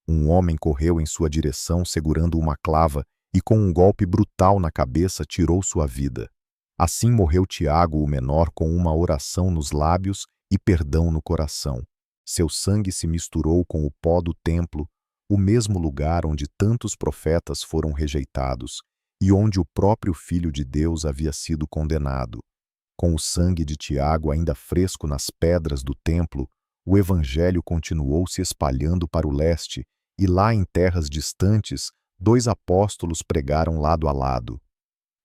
Um homem correu em sua direção segurando uma clava e, com um golpe brutal na cabeça, tirou sua vida. Assim morreu Tiago, o menor, com uma oração nos lábios e perdão no coração. Seu sangue se misturou com o pó do templo, o mesmo lugar onde tantos profetas foram rejeitados e onde o próprio Filho de Deus havia sido condenado. Com o sangue de Tiago ainda fresco nas pedras do templo, o evangelho continuou se espalhando para o leste, e lá em terras distantes, 2 apóstolos pregaram lado a lado.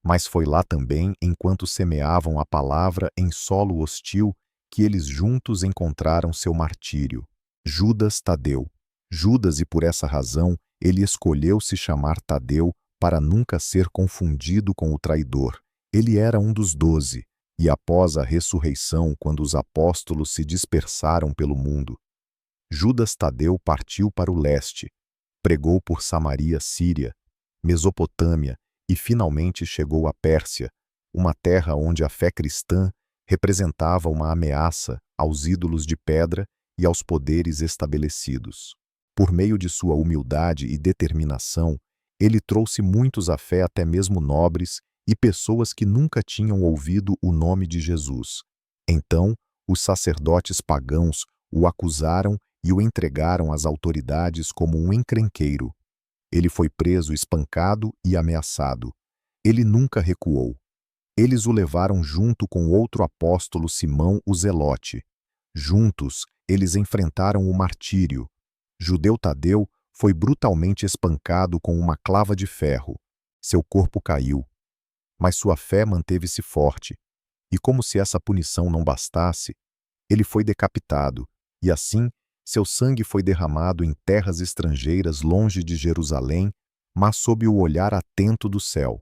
Mas foi lá também, enquanto semeavam a palavra em solo hostil, que eles juntos encontraram seu martírio. Judas Tadeu. Judas, e por essa razão, ele escolheu se chamar Tadeu para nunca ser confundido com o traidor. Ele era um dos 12, e após a ressurreição, quando os apóstolos se dispersaram pelo mundo, Judas Tadeu partiu para o leste, pregou por Samaria, Síria, Mesopotâmia e finalmente chegou à Pérsia, uma terra onde a fé cristã representava uma ameaça aos ídolos de pedra e aos poderes estabelecidos. Por meio de sua humildade e determinação, ele trouxe muitos à fé, até mesmo nobres e pessoas que nunca tinham ouvido o nome de Jesus. Então, os sacerdotes pagãos o acusaram e o entregaram às autoridades como um encrenqueiro. Ele foi preso, espancado e ameaçado. Ele nunca recuou. Eles o levaram junto com outro apóstolo, Simão o Zelote. Juntos, eles enfrentaram o martírio. Judeu Tadeu foi brutalmente espancado com uma clava de ferro. Seu corpo caiu. Mas sua fé manteve-se forte. E como se essa punição não bastasse, ele foi decapitado, e assim seu sangue foi derramado em terras estrangeiras longe de Jerusalém, mas sob o olhar atento do céu.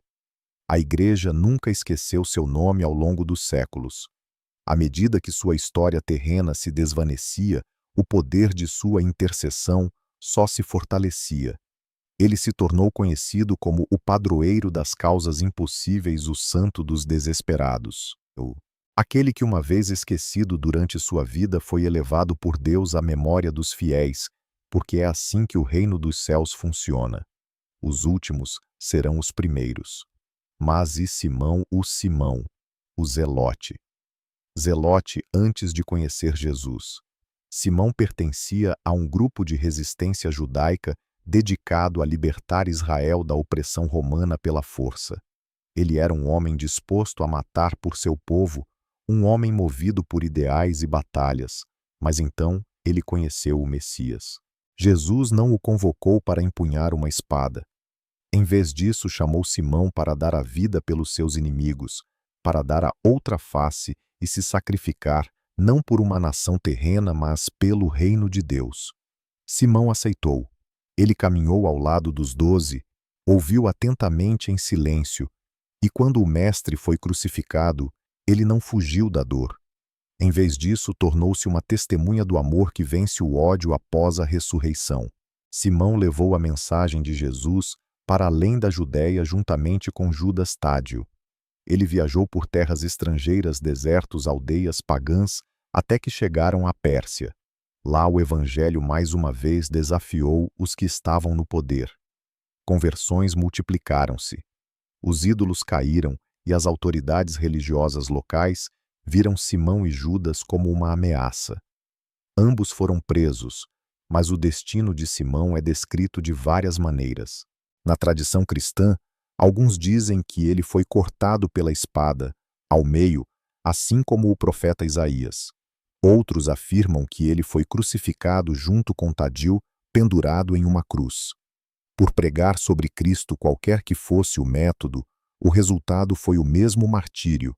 A Igreja nunca esqueceu seu nome ao longo dos séculos. À medida que sua história terrena se desvanecia, o poder de sua intercessão só se fortalecia. Ele se tornou conhecido como o padroeiro das causas impossíveis, o santo dos desesperados. Aquele que, uma vez esquecido durante sua vida, foi elevado por Deus à memória dos fiéis, porque é assim que o reino dos céus funciona. Os últimos serão os primeiros. Mas e Simão, o Zelote? Zelote antes de conhecer Jesus. Simão pertencia a um grupo de resistência judaica dedicado a libertar Israel da opressão romana pela força. Ele era um homem disposto a matar por seu povo, um homem movido por ideais e batalhas, mas então ele conheceu o Messias. Jesus não o convocou para empunhar uma espada. Em vez disso, chamou Simão para dar a vida pelos seus inimigos, para dar a outra face e se sacrificar, não por uma nação terrena, mas pelo reino de Deus. Simão aceitou. Ele caminhou ao lado dos 12, ouviu atentamente em silêncio, e quando o Mestre foi crucificado, ele não fugiu da dor. Em vez disso, tornou-se uma testemunha do amor que vence o ódio após a ressurreição. Simão levou a mensagem de Jesus para além da Judéia juntamente com Judas Tádio. Ele viajou por terras estrangeiras, desertos, aldeias pagãs, até que chegaram à Pérsia. Lá o Evangelho mais uma vez desafiou os que estavam no poder. Conversões multiplicaram-se. Os ídolos caíram e as autoridades religiosas locais viram Simão e Judas como uma ameaça. Ambos foram presos, mas o destino de Simão é descrito de várias maneiras. Na tradição cristã, alguns dizem que ele foi cortado pela espada, ao meio, assim como o profeta Isaías. Outros afirmam que ele foi crucificado junto com Tadeu, pendurado em uma cruz. Por pregar sobre Cristo qualquer que fosse o método, o resultado foi o mesmo martírio.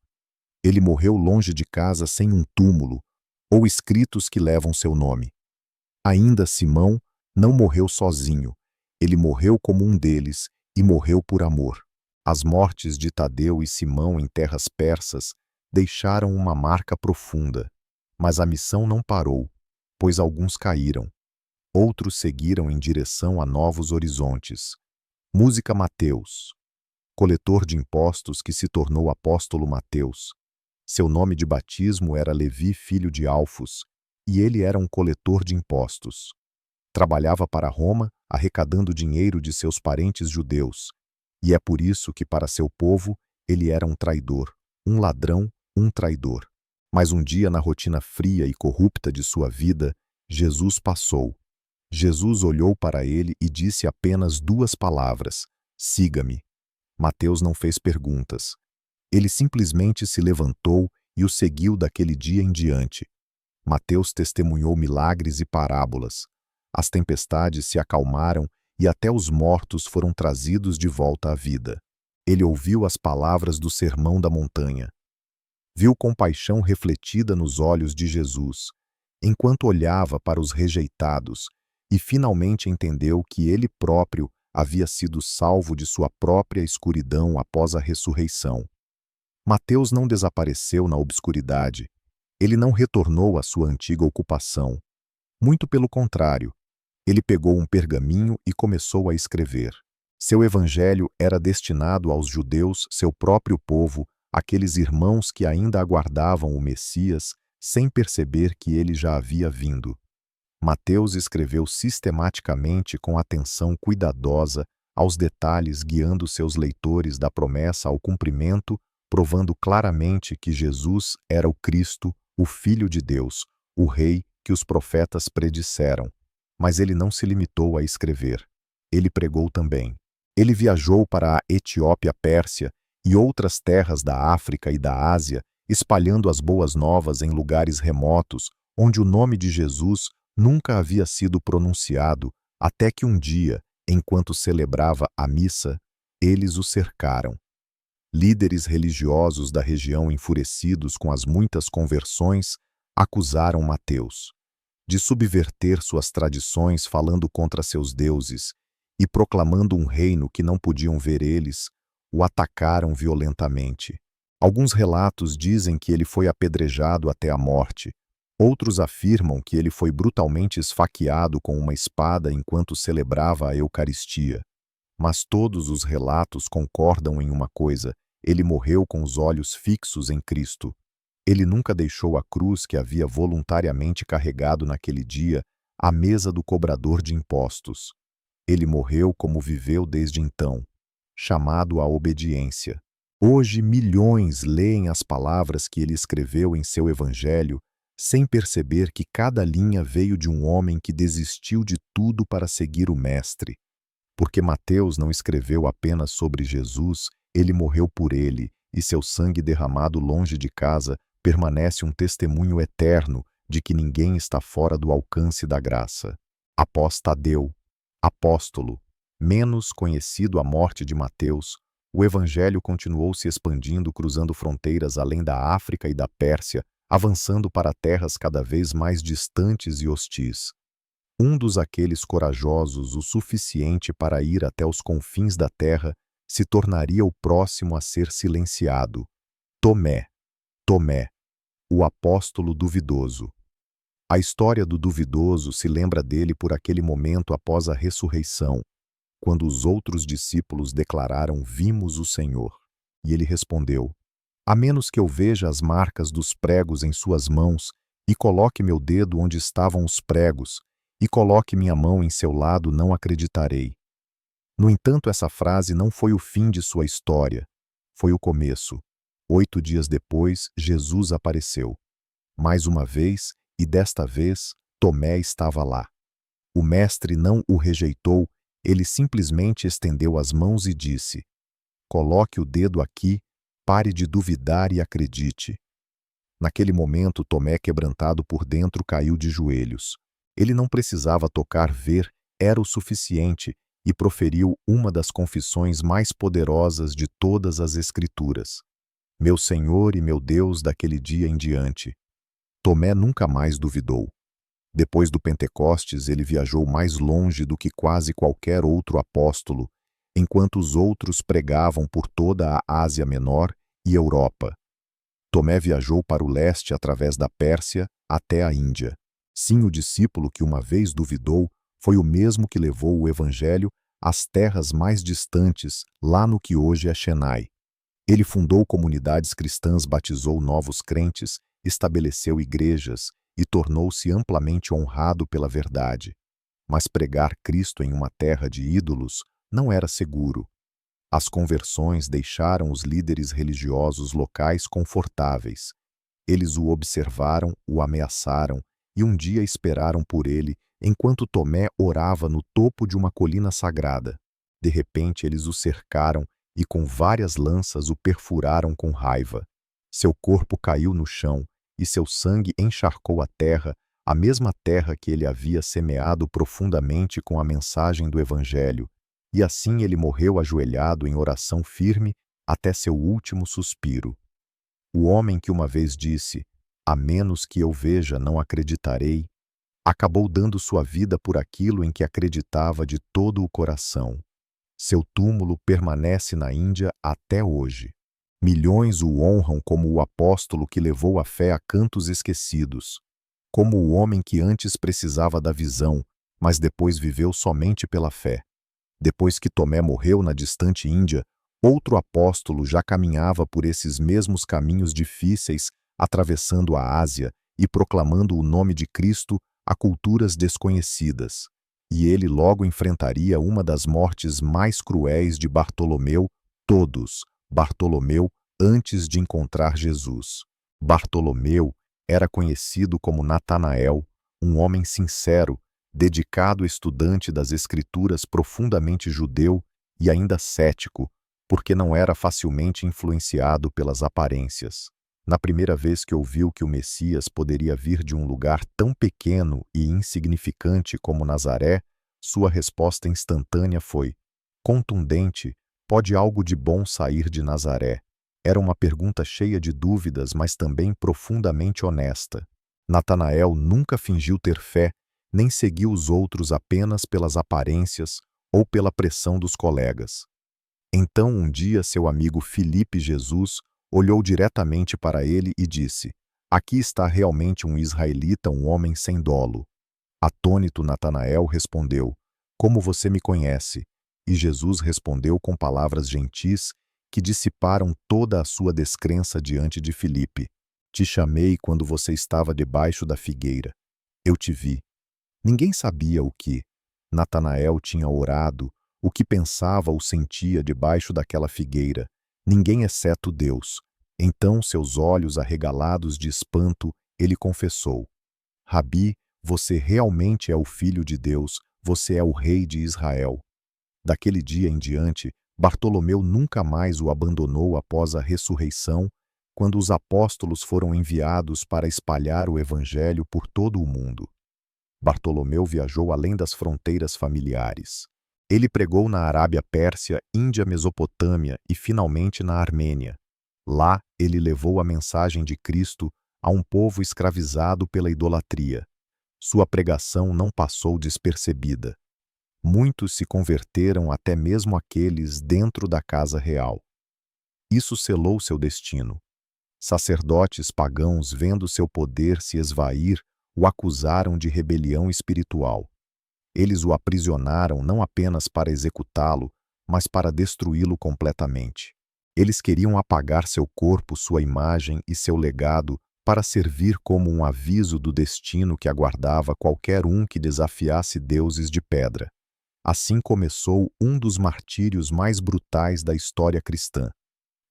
Ele morreu longe de casa sem um túmulo, ou escritos que levam seu nome. Ainda Simão não morreu sozinho. Ele morreu como um deles e morreu por amor. As mortes de Tadeu e Simão em terras persas deixaram uma marca profunda. Mas a missão não parou, pois alguns caíram. Outros seguiram em direção a novos horizontes. Música Mateus. Coletor de impostos que se tornou apóstolo Mateus. Seu nome de batismo era Levi, filho de Alfos, e ele era um coletor de impostos. Trabalhava para Roma, arrecadando dinheiro de seus parentes judeus, e é por isso que para seu povo ele era um traidor, um ladrão, um traidor. Mas um dia, na rotina fria e corrupta de sua vida, Jesus passou. Jesus olhou para ele e disse apenas 2 palavras: siga-me. Mateus não fez perguntas. Ele simplesmente se levantou e o seguiu daquele dia em diante. Mateus testemunhou milagres e parábolas. As tempestades se acalmaram e até os mortos foram trazidos de volta à vida. Ele ouviu as palavras do Sermão da Montanha. Viu compaixão refletida nos olhos de Jesus, enquanto olhava para os rejeitados, e finalmente entendeu que ele próprio havia sido salvo de sua própria escuridão após a ressurreição. Mateus não desapareceu na obscuridade. Ele não retornou à sua antiga ocupação. Muito pelo contrário, ele pegou um pergaminho e começou a escrever. Seu evangelho era destinado aos judeus, seu próprio povo, aqueles irmãos que ainda aguardavam o Messias, sem perceber que ele já havia vindo. Mateus escreveu sistematicamente com atenção cuidadosa aos detalhes, guiando seus leitores da promessa ao cumprimento, provando claramente que Jesus era o Cristo, o Filho de Deus, o Rei que os profetas predisseram. Mas ele não se limitou a escrever. ele pregou também. Ele viajou para a Etiópia, Pérsia e outras terras da África e da Ásia, espalhando as boas novas em lugares remotos, onde o nome de Jesus nunca havia sido pronunciado, até que um dia, enquanto celebrava a missa, eles o cercaram. Líderes religiosos da região, enfurecidos com as muitas conversões, acusaram Mateus de subverter suas tradições falando contra seus deuses e proclamando um reino que não podiam ver eles, o atacaram violentamente. Alguns relatos dizem que ele foi apedrejado até a morte. Outros afirmam que ele foi brutalmente esfaqueado com uma espada enquanto celebrava a Eucaristia. Mas todos os relatos concordam em uma coisa: ele morreu com os olhos fixos em Cristo. Ele nunca deixou a cruz que havia voluntariamente carregado naquele dia à mesa do cobrador de impostos. Ele morreu como viveu desde então, chamado à obediência. Hoje, milhões leem as palavras que ele escreveu em seu Evangelho, sem perceber que cada linha veio de um homem que desistiu de tudo para seguir o Mestre. Porque Mateus não escreveu apenas sobre Jesus, ele morreu por ele, e seu sangue derramado longe de casa permanece um testemunho eterno de que ninguém está fora do alcance da graça. Após Tadeu, apóstolo, menos conhecido a morte de Mateus, o Evangelho continuou se expandindo, cruzando fronteiras além da África e da Pérsia, avançando para terras cada vez mais distantes e hostis. Um dos aqueles corajosos o suficiente para ir até os confins da terra se tornaria o próximo a ser silenciado. Tomé, o apóstolo duvidoso. A história do duvidoso se lembra dele por aquele momento após a ressurreição, quando os outros discípulos declararam: "Vimos o Senhor." E ele respondeu: "A menos que eu veja as marcas dos pregos em suas mãos, e coloque meu dedo onde estavam os pregos, e coloque minha mão em seu lado, não acreditarei." No entanto, essa frase não foi o fim de sua história, foi o começo. 8 dias depois, Jesus apareceu. Mais uma vez, e desta vez, Tomé estava lá. O mestre não o rejeitou, ele simplesmente estendeu as mãos e disse: "Coloque o dedo aqui, pare de duvidar e acredite." Naquele momento, Tomé, quebrantado por dentro, caiu de joelhos. Ele não precisava tocar, ver, era o suficiente, e proferiu uma das confissões mais poderosas de todas as Escrituras: "Meu Senhor e meu Deus." Daquele dia em diante, Tomé nunca mais duvidou. Depois do Pentecostes, ele viajou mais longe do que quase qualquer outro apóstolo, enquanto os outros pregavam por toda a Ásia Menor e Europa. Tomé viajou para o leste através da Pérsia até a Índia. Sim, o discípulo que uma vez duvidou foi o mesmo que levou o Evangelho às terras mais distantes, lá no que hoje é Chennai. Ele fundou comunidades cristãs, batizou novos crentes, estabeleceu igrejas e tornou-se amplamente honrado pela verdade. Mas pregar Cristo em uma terra de ídolos não era seguro. As conversões deixaram os líderes religiosos locais confortáveis. Eles o observaram, o ameaçaram e um dia esperaram por ele enquanto Tomé orava no topo de uma colina sagrada. De repente, eles o cercaram e com várias lanças o perfuraram com raiva. Seu corpo caiu no chão e seu sangue encharcou a mesma terra que ele havia semeado profundamente com a mensagem do Evangelho, e assim ele morreu ajoelhado em oração firme até seu último suspiro. O homem que uma vez disse: "A menos que eu veja, não acreditarei", acabou dando sua vida por aquilo em que acreditava de todo o coração. Seu túmulo permanece na Índia até hoje. Milhões o honram como o apóstolo que levou a fé a cantos esquecidos, como o homem que antes precisava da visão, mas depois viveu somente pela fé. Depois que Tomé morreu na distante Índia, outro apóstolo já caminhava por esses mesmos caminhos difíceis, atravessando a Ásia e proclamando o nome de Cristo a culturas desconhecidas. E ele logo enfrentaria uma das mortes mais cruéis de Bartolomeu, Bartolomeu, antes de encontrar Jesus. Bartolomeu era conhecido como Natanael, um homem sincero, dedicado estudante das Escrituras, profundamente judeu e ainda cético, porque não era facilmente influenciado pelas aparências. Na primeira vez que ouviu que o Messias poderia vir de um lugar tão pequeno e insignificante como Nazaré, sua resposta instantânea foi contundente: pode algo de bom sair de Nazaré? Era uma pergunta cheia de dúvidas, mas também profundamente honesta. Natanael nunca fingiu ter fé, nem seguiu os outros apenas pelas aparências ou pela pressão dos colegas. Então, um dia, seu amigo Filipe Jesus olhou diretamente para ele e disse: aqui está realmente um israelita, um homem sem dolo. Atônito, Natanael respondeu: como você me conhece? E Jesus respondeu com palavras gentis que dissiparam toda a sua descrença diante de Filipe. Te chamei quando você estava debaixo da figueira. Eu te vi. Ninguém sabia o que Natanael tinha orado, o que pensava ou sentia debaixo daquela figueira, ninguém exceto Deus. Então, seus olhos arregalados de espanto, ele confessou: Rabi, você realmente é o Filho de Deus, você é o Rei de Israel. Daquele dia em diante, Bartolomeu nunca mais o abandonou após a ressurreição, quando os apóstolos foram enviados para espalhar o Evangelho por todo o mundo. Bartolomeu viajou além das fronteiras familiares. Ele pregou na Arábia Pérsia, Índia, Mesopotâmia e finalmente na Armênia. Lá, ele levou a mensagem de Cristo a um povo escravizado pela idolatria. Sua pregação não passou despercebida. Muitos se converteram, até mesmo aqueles dentro da casa real. Isso selou seu destino. Sacerdotes pagãos, vendo seu poder se esvair, o acusaram de rebelião espiritual. Eles o aprisionaram não apenas para executá-lo, mas para destruí-lo completamente. Eles queriam apagar seu corpo, sua imagem e seu legado para servir como um aviso do destino que aguardava qualquer um que desafiasse deuses de pedra. Assim começou um dos martírios mais brutais da história cristã.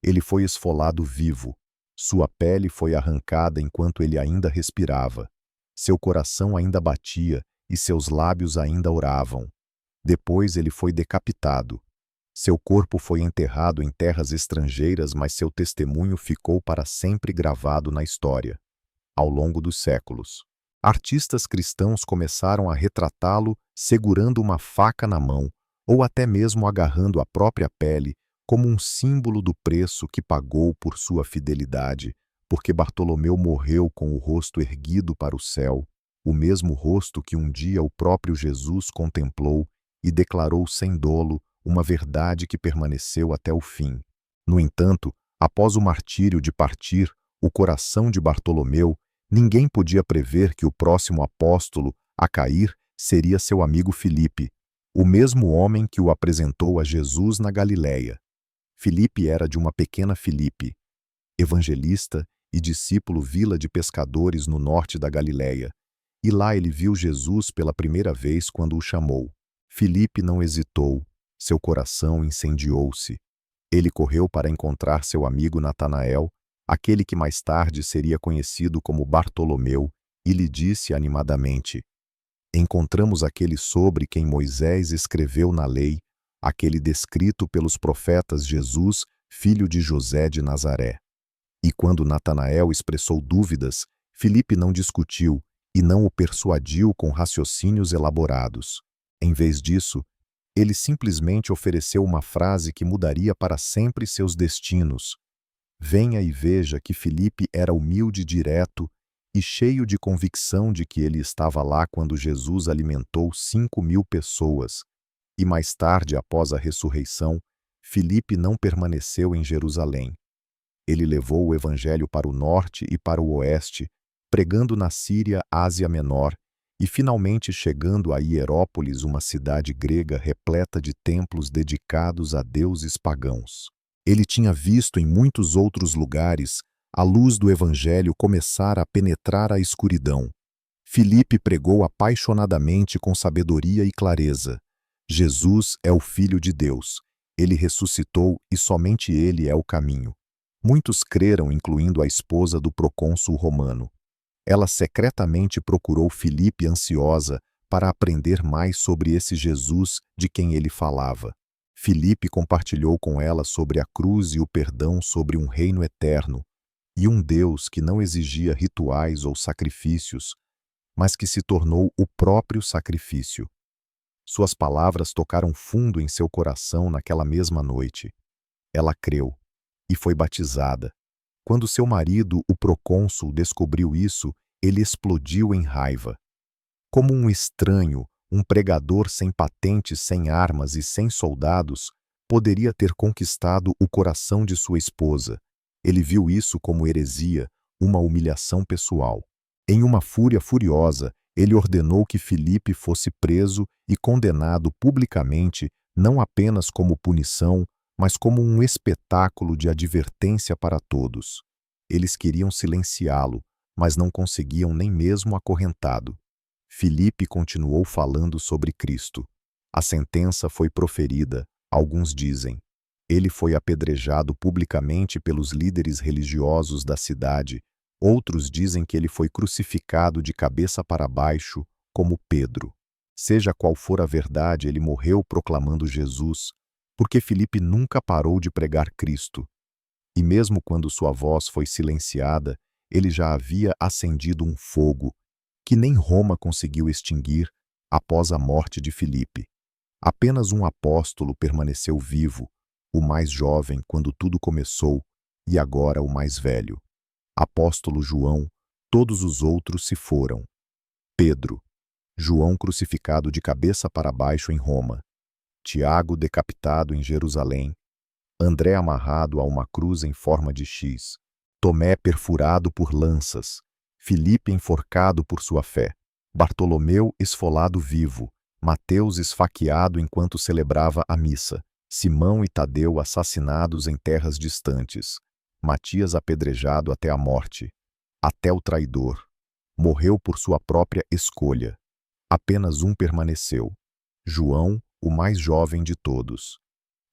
Ele foi esfolado vivo. Sua pele foi arrancada enquanto ele ainda respirava. Seu coração ainda batia e seus lábios ainda oravam. Depois ele foi decapitado. Seu corpo foi enterrado em terras estrangeiras, mas seu testemunho ficou para sempre gravado na história. Ao longo dos séculos, artistas cristãos começaram a retratá-lo segurando uma faca na mão, ou até mesmo agarrando a própria pele, como um símbolo do preço que pagou por sua fidelidade, porque Bartolomeu morreu com o rosto erguido para o céu, o mesmo rosto que um dia o próprio Jesus contemplou e declarou sem dolo uma verdade que permaneceu até o fim. No entanto, após o martírio de partir o coração de Bartolomeu, ninguém podia prever que o próximo apóstolo a cair seria seu amigo Filipe, o mesmo homem que o apresentou a Jesus na Galileia. Filipe era de uma pequena Filipe, evangelista e discípulo vila de pescadores no norte da Galileia, e lá ele viu Jesus pela primeira vez quando o chamou. Filipe não hesitou, seu coração incendiou-se. Ele correu para encontrar seu amigo Natanael, aquele que mais tarde seria conhecido como Bartolomeu, e lhe disse animadamente: encontramos aquele sobre quem Moisés escreveu na lei, aquele descrito pelos profetas, Jesus, filho de José de Nazaré. E quando Natanael expressou dúvidas, Filipe não discutiu e não o persuadiu com raciocínios elaborados. Em vez disso, ele simplesmente ofereceu uma frase que mudaria para sempre seus destinos. Venha e veja que Filipe era humilde, direto e cheio de convicção de que ele estava lá quando Jesus alimentou 5.000 pessoas. E mais tarde, após a ressurreição, Filipe não permaneceu em Jerusalém. Ele levou o evangelho para o norte e para o oeste, pregando na Síria, Ásia Menor, e finalmente chegando a Hierópolis, uma cidade grega repleta de templos dedicados a deuses pagãos. Ele tinha visto em muitos outros lugares a luz do evangelho começar a penetrar a escuridão. Filipe pregou apaixonadamente com sabedoria e clareza. Jesus é o Filho de Deus. Ele ressuscitou e somente ele é o caminho. Muitos creram, incluindo a esposa do procônsul romano. Ela secretamente procurou Filipe ansiosa para aprender mais sobre esse Jesus de quem ele falava. Filipe compartilhou com ela sobre a cruz e o perdão sobre um reino eterno, e um Deus que não exigia rituais ou sacrifícios, mas que se tornou o próprio sacrifício. Suas palavras tocaram fundo em seu coração naquela mesma noite. Ela creu e foi batizada. Quando seu marido, o procônsul, descobriu isso, ele explodiu em raiva. Como um estranho, um pregador sem patentes, sem armas e sem soldados, poderia ter conquistado o coração de sua esposa? Ele viu isso como heresia, uma humilhação pessoal. Em uma fúria furiosa, ele ordenou que Filipe fosse preso e condenado publicamente, não apenas como punição, mas como um espetáculo de advertência para todos. Eles queriam silenciá-lo, mas não conseguiam nem mesmo acorrentado. Filipe continuou falando sobre Cristo. A sentença foi proferida, alguns dizem. Ele foi apedrejado publicamente pelos líderes religiosos da cidade. Outros dizem que ele foi crucificado de cabeça para baixo, como Pedro. Seja qual for a verdade, ele morreu proclamando Jesus, porque Filipe nunca parou de pregar Cristo. E mesmo quando sua voz foi silenciada, ele já havia acendido um fogo, que nem Roma conseguiu extinguir após a morte de Filipe. Apenas um apóstolo permaneceu vivo, o mais jovem quando tudo começou, e agora o mais velho. Apóstolo João, todos os outros se foram. Pedro, João crucificado de cabeça para baixo em Roma, Tiago decapitado em Jerusalém, André amarrado a uma cruz em forma de X, Tomé perfurado por lanças, Filipe enforcado por sua fé, Bartolomeu esfolado vivo, Mateus esfaqueado enquanto celebrava a missa, Simão e Tadeu assassinados em terras distantes, Matias apedrejado até a morte, até o traidor. Morreu por sua própria escolha. Apenas um permaneceu, João, o mais jovem de todos.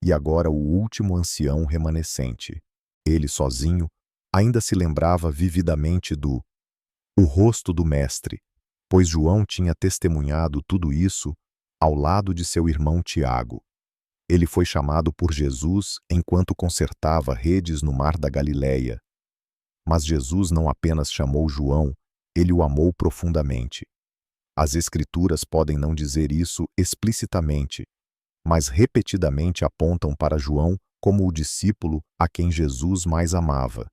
E agora o último ancião remanescente. Ele sozinho ainda se lembrava vividamente o rosto do Mestre, pois João tinha testemunhado tudo isso ao lado de seu irmão Tiago. Ele foi chamado por Jesus enquanto consertava redes no mar da Galileia. Mas Jesus não apenas chamou João, ele o amou profundamente. As Escrituras podem não dizer isso explicitamente, mas repetidamente apontam para João como o discípulo a quem Jesus mais amava.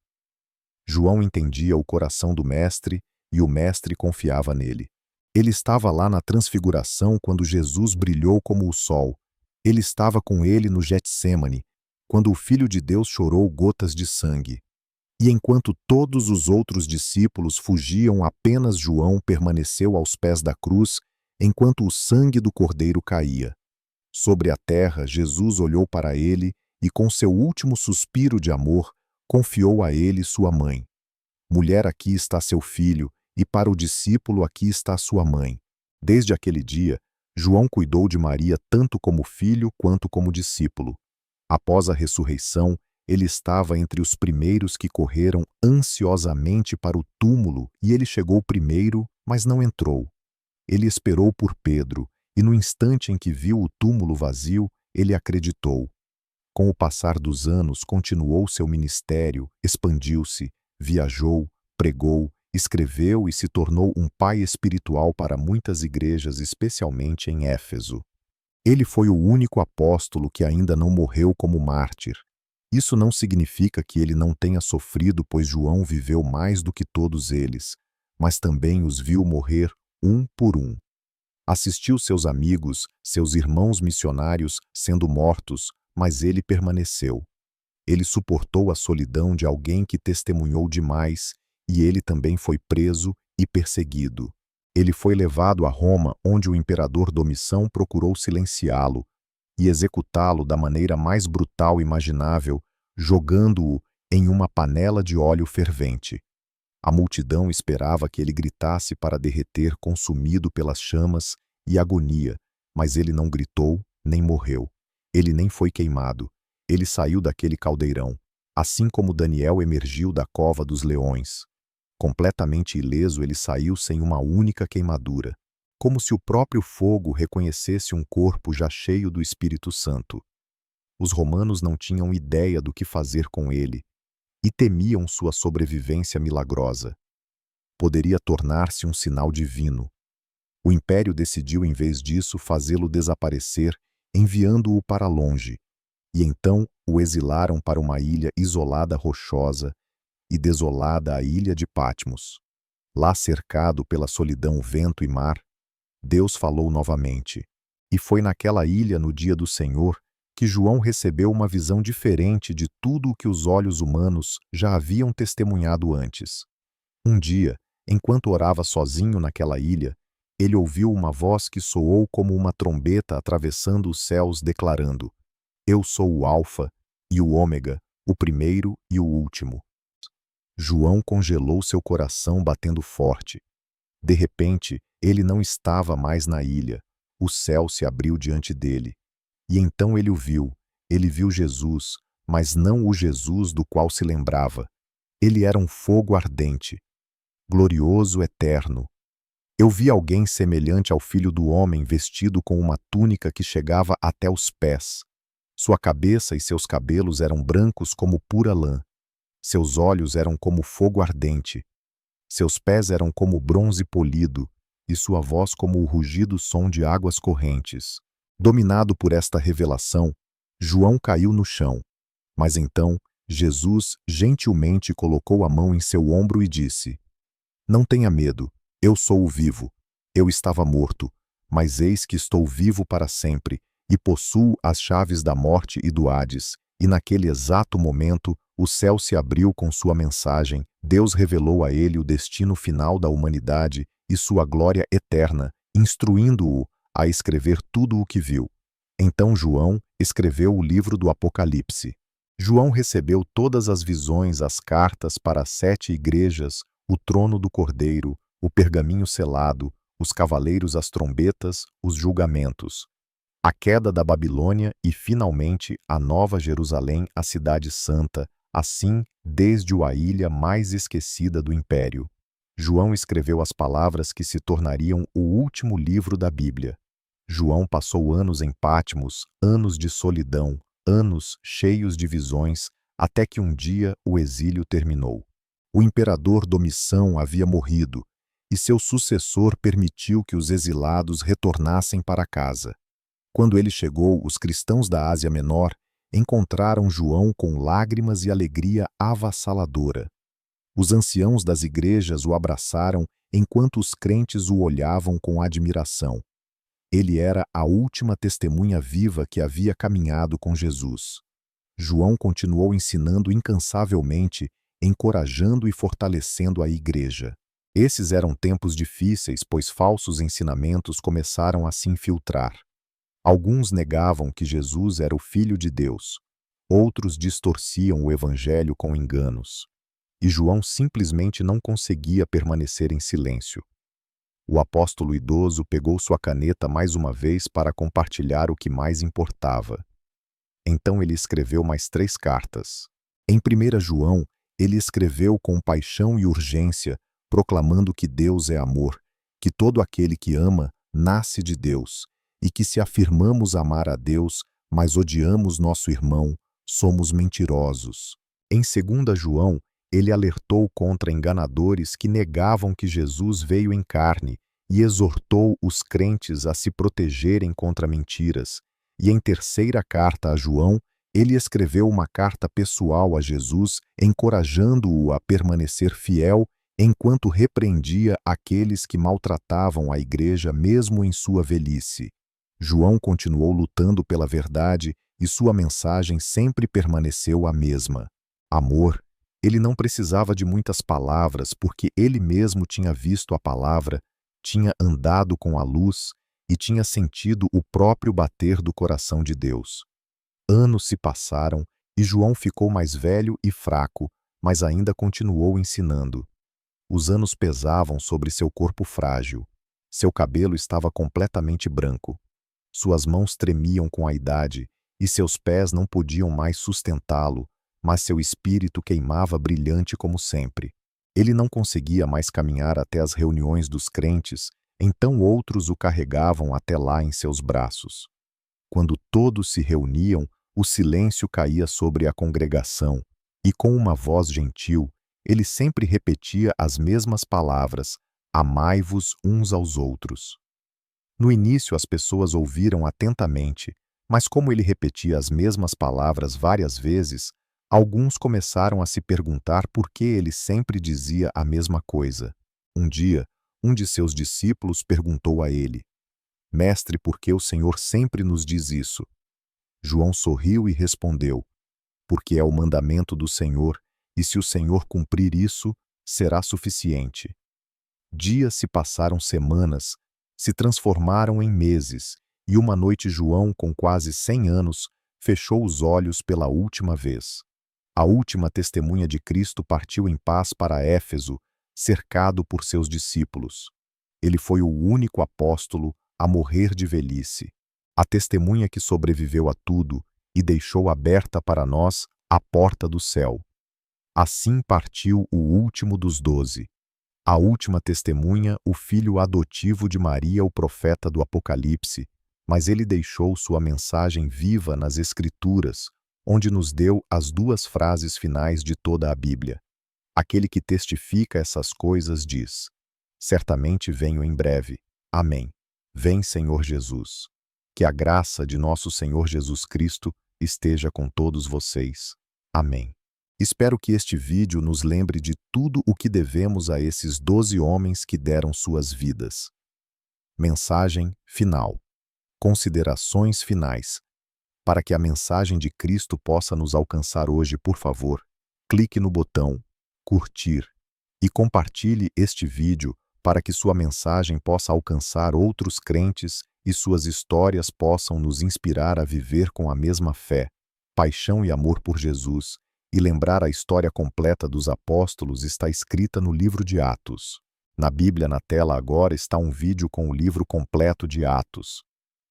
João entendia o coração do Mestre e o Mestre confiava nele. Ele estava lá na Transfiguração quando Jesus brilhou como o sol. Ele estava com ele no Getsêmani, quando o Filho de Deus chorou gotas de sangue. E enquanto todos os outros discípulos fugiam, apenas João permaneceu aos pés da cruz, enquanto o sangue do Cordeiro caía. Sobre a terra, Jesus olhou para ele e, com seu último suspiro de amor, confiou a ele sua mãe. Mulher, aqui está seu filho, e para o discípulo aqui está sua mãe. Desde aquele dia, João cuidou de Maria tanto como filho quanto como discípulo. Após a ressurreição, ele estava entre os primeiros que correram ansiosamente para o túmulo e ele chegou primeiro, mas não entrou. Ele esperou por Pedro e no instante em que viu o túmulo vazio, ele acreditou. Com o passar dos anos, continuou seu ministério, expandiu-se, viajou, pregou, escreveu e se tornou um pai espiritual para muitas igrejas, especialmente em Éfeso. Ele foi o único apóstolo que ainda não morreu como mártir. Isso não significa que ele não tenha sofrido, pois João viveu mais do que todos eles, mas também os viu morrer um por um. Assistiu seus amigos, seus irmãos missionários sendo mortos, mas ele permaneceu. Ele suportou a solidão de alguém que testemunhou demais, e ele também foi preso e perseguido. Ele foi levado a Roma, onde o imperador Domiciano procurou silenciá-lo e executá-lo da maneira mais brutal imaginável, jogando-o em uma panela de óleo fervente. A multidão esperava que ele gritasse para derreter, consumido pelas chamas e agonia, mas ele não gritou nem morreu. Ele nem foi queimado. Ele saiu daquele caldeirão, assim como Daniel emergiu da cova dos leões. Completamente ileso, ele saiu sem uma única queimadura. como se o próprio fogo reconhecesse um corpo já cheio do Espírito Santo. Os romanos não tinham ideia do que fazer com ele e temiam sua sobrevivência milagrosa. Poderia tornar-se um sinal divino. O império decidiu, em vez disso, fazê-lo desaparecer, enviando-o para longe, e então o exilaram para uma ilha isolada, rochosa e desolada, a ilha de Patmos. Lá, cercado pela solidão, vento e mar, Deus falou novamente. E foi naquela ilha, no dia do Senhor, que João recebeu uma visão diferente de tudo o que os olhos humanos já haviam testemunhado antes. Um dia, enquanto orava sozinho naquela ilha, ele ouviu uma voz que soou como uma trombeta atravessando os céus, declarando: Eu sou o Alfa e o Ômega, o primeiro e o último. João congelou seu coração, batendo forte. De repente, ele não estava mais na ilha. O céu se abriu diante dele. E então ele o viu. Ele viu Jesus, mas não o Jesus do qual se lembrava. Ele era um fogo ardente, glorioso, eterno. Eu vi alguém semelhante ao Filho do Homem, vestido com uma túnica que chegava até os pés. Sua cabeça e seus cabelos eram brancos como pura lã. Seus olhos eram como fogo ardente. Seus pés eram como bronze polido, e sua voz como o rugido som de águas correntes. Dominado por esta revelação, João caiu no chão. Mas então, Jesus gentilmente colocou a mão em seu ombro e disse: Não tenha medo, eu sou o vivo. Eu estava morto, mas eis que estou vivo para sempre, e possuo as chaves da morte e do Hades. E naquele exato momento, o céu se abriu com sua mensagem. Deus revelou a ele o destino final da humanidade e sua glória eterna, instruindo-o a escrever tudo o que viu. Então João escreveu o livro do Apocalipse. João recebeu todas as visões, as cartas para as 7 igrejas, o trono do Cordeiro, o pergaminho selado, os cavaleiros, as trombetas, os julgamentos, a queda da Babilônia e, finalmente, a Nova Jerusalém, a cidade santa, assim, desde a ilha mais esquecida do império. João escreveu as palavras que se tornariam o último livro da Bíblia. João passou anos em Patmos, anos de solidão, anos cheios de visões, até que um dia o exílio terminou. O imperador Domiciano havia morrido, e seu sucessor permitiu que os exilados retornassem para casa. Quando ele chegou, os cristãos da Ásia Menor encontraram João com lágrimas e alegria avassaladora. Os anciãos das igrejas o abraçaram enquanto os crentes o olhavam com admiração. Ele era a última testemunha viva que havia caminhado com Jesus. João continuou ensinando incansavelmente, encorajando e fortalecendo a igreja. Esses eram tempos difíceis, pois falsos ensinamentos começaram a se infiltrar. Alguns negavam que Jesus era o Filho de Deus. Outros distorciam o Evangelho com enganos. E João simplesmente não conseguia permanecer em silêncio. O apóstolo idoso pegou sua caneta mais uma vez para compartilhar o que mais importava. Então ele escreveu mais 3 cartas. Em 1 João, ele escreveu com paixão e urgência, proclamando que Deus é amor, que todo aquele que ama nasce de Deus, e que se afirmamos amar a Deus, mas odiamos nosso irmão, somos mentirosos. Em 2 João, ele alertou contra enganadores que negavam que Jesus veio em carne e exortou os crentes a se protegerem contra mentiras. E em 3ª carta a João, ele escreveu uma carta pessoal a Jesus, encorajando-o a permanecer fiel enquanto repreendia aqueles que maltratavam a igreja mesmo em sua velhice. João continuou lutando pela verdade e sua mensagem sempre permaneceu a mesma. Amor. Ele não precisava de muitas palavras, porque ele mesmo tinha visto a palavra, tinha andado com a luz e tinha sentido o próprio bater do coração de Deus. Anos se passaram e João ficou mais velho e fraco, mas ainda continuou ensinando. Os anos pesavam sobre seu corpo frágil. Seu cabelo estava completamente branco. Suas mãos tremiam com a idade e seus pés não podiam mais sustentá-lo, mas seu espírito queimava brilhante como sempre. Ele não conseguia mais caminhar até as reuniões dos crentes, Então outros o carregavam até lá em seus braços. Quando todos se reuniam, o silêncio caía sobre a congregação, e com uma voz gentil, ele sempre repetia as mesmas palavras: amai-vos uns aos outros. No início as pessoas ouviram atentamente, mas como ele repetia as mesmas palavras várias vezes, alguns começaram a se perguntar por que ele sempre dizia a mesma coisa. Um dia, um de seus discípulos perguntou a ele: Mestre, por que o Senhor sempre nos diz isso? João sorriu e respondeu: Porque é o mandamento do Senhor, e se o Senhor cumprir isso, será suficiente. Dias se passaram semanas, se transformaram em meses, e uma noite João, com quase 100 anos, fechou os olhos pela última vez. A última testemunha de Cristo partiu em paz para Éfeso, cercado por seus discípulos. Ele foi o único apóstolo a morrer de velhice, a testemunha que sobreviveu a tudo e deixou aberta para nós a porta do céu. Assim partiu o último dos 12. A última testemunha, o filho adotivo de Maria, o profeta do Apocalipse, mas ele deixou sua mensagem viva nas Escrituras, onde nos deu as duas frases finais de toda a Bíblia. Aquele que testifica essas coisas diz: Certamente venho em breve. Amém. Vem, Senhor Jesus. Que a graça de nosso Senhor Jesus Cristo esteja com todos vocês. Amém. Espero que este vídeo nos lembre de tudo o que devemos a esses 12 homens que deram suas vidas. Mensagem final. Considerações finais. Para que a mensagem de Cristo possa nos alcançar hoje, por favor, clique no botão curtir e compartilhe este vídeo para que sua mensagem possa alcançar outros crentes e suas histórias possam nos inspirar a viver com a mesma fé, paixão e amor por Jesus, e lembrar a história completa dos apóstolos está escrita no livro de Atos. Na Bíblia, na tela agora está um vídeo com o livro completo de Atos.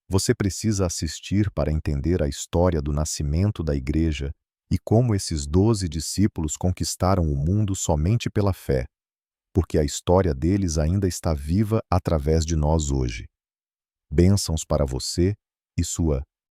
Você precisa assistir para entender a história do nascimento da igreja e como esses 12 discípulos conquistaram o mundo somente pela fé, porque a história deles ainda está viva através de nós hoje. Bênçãos para você e sua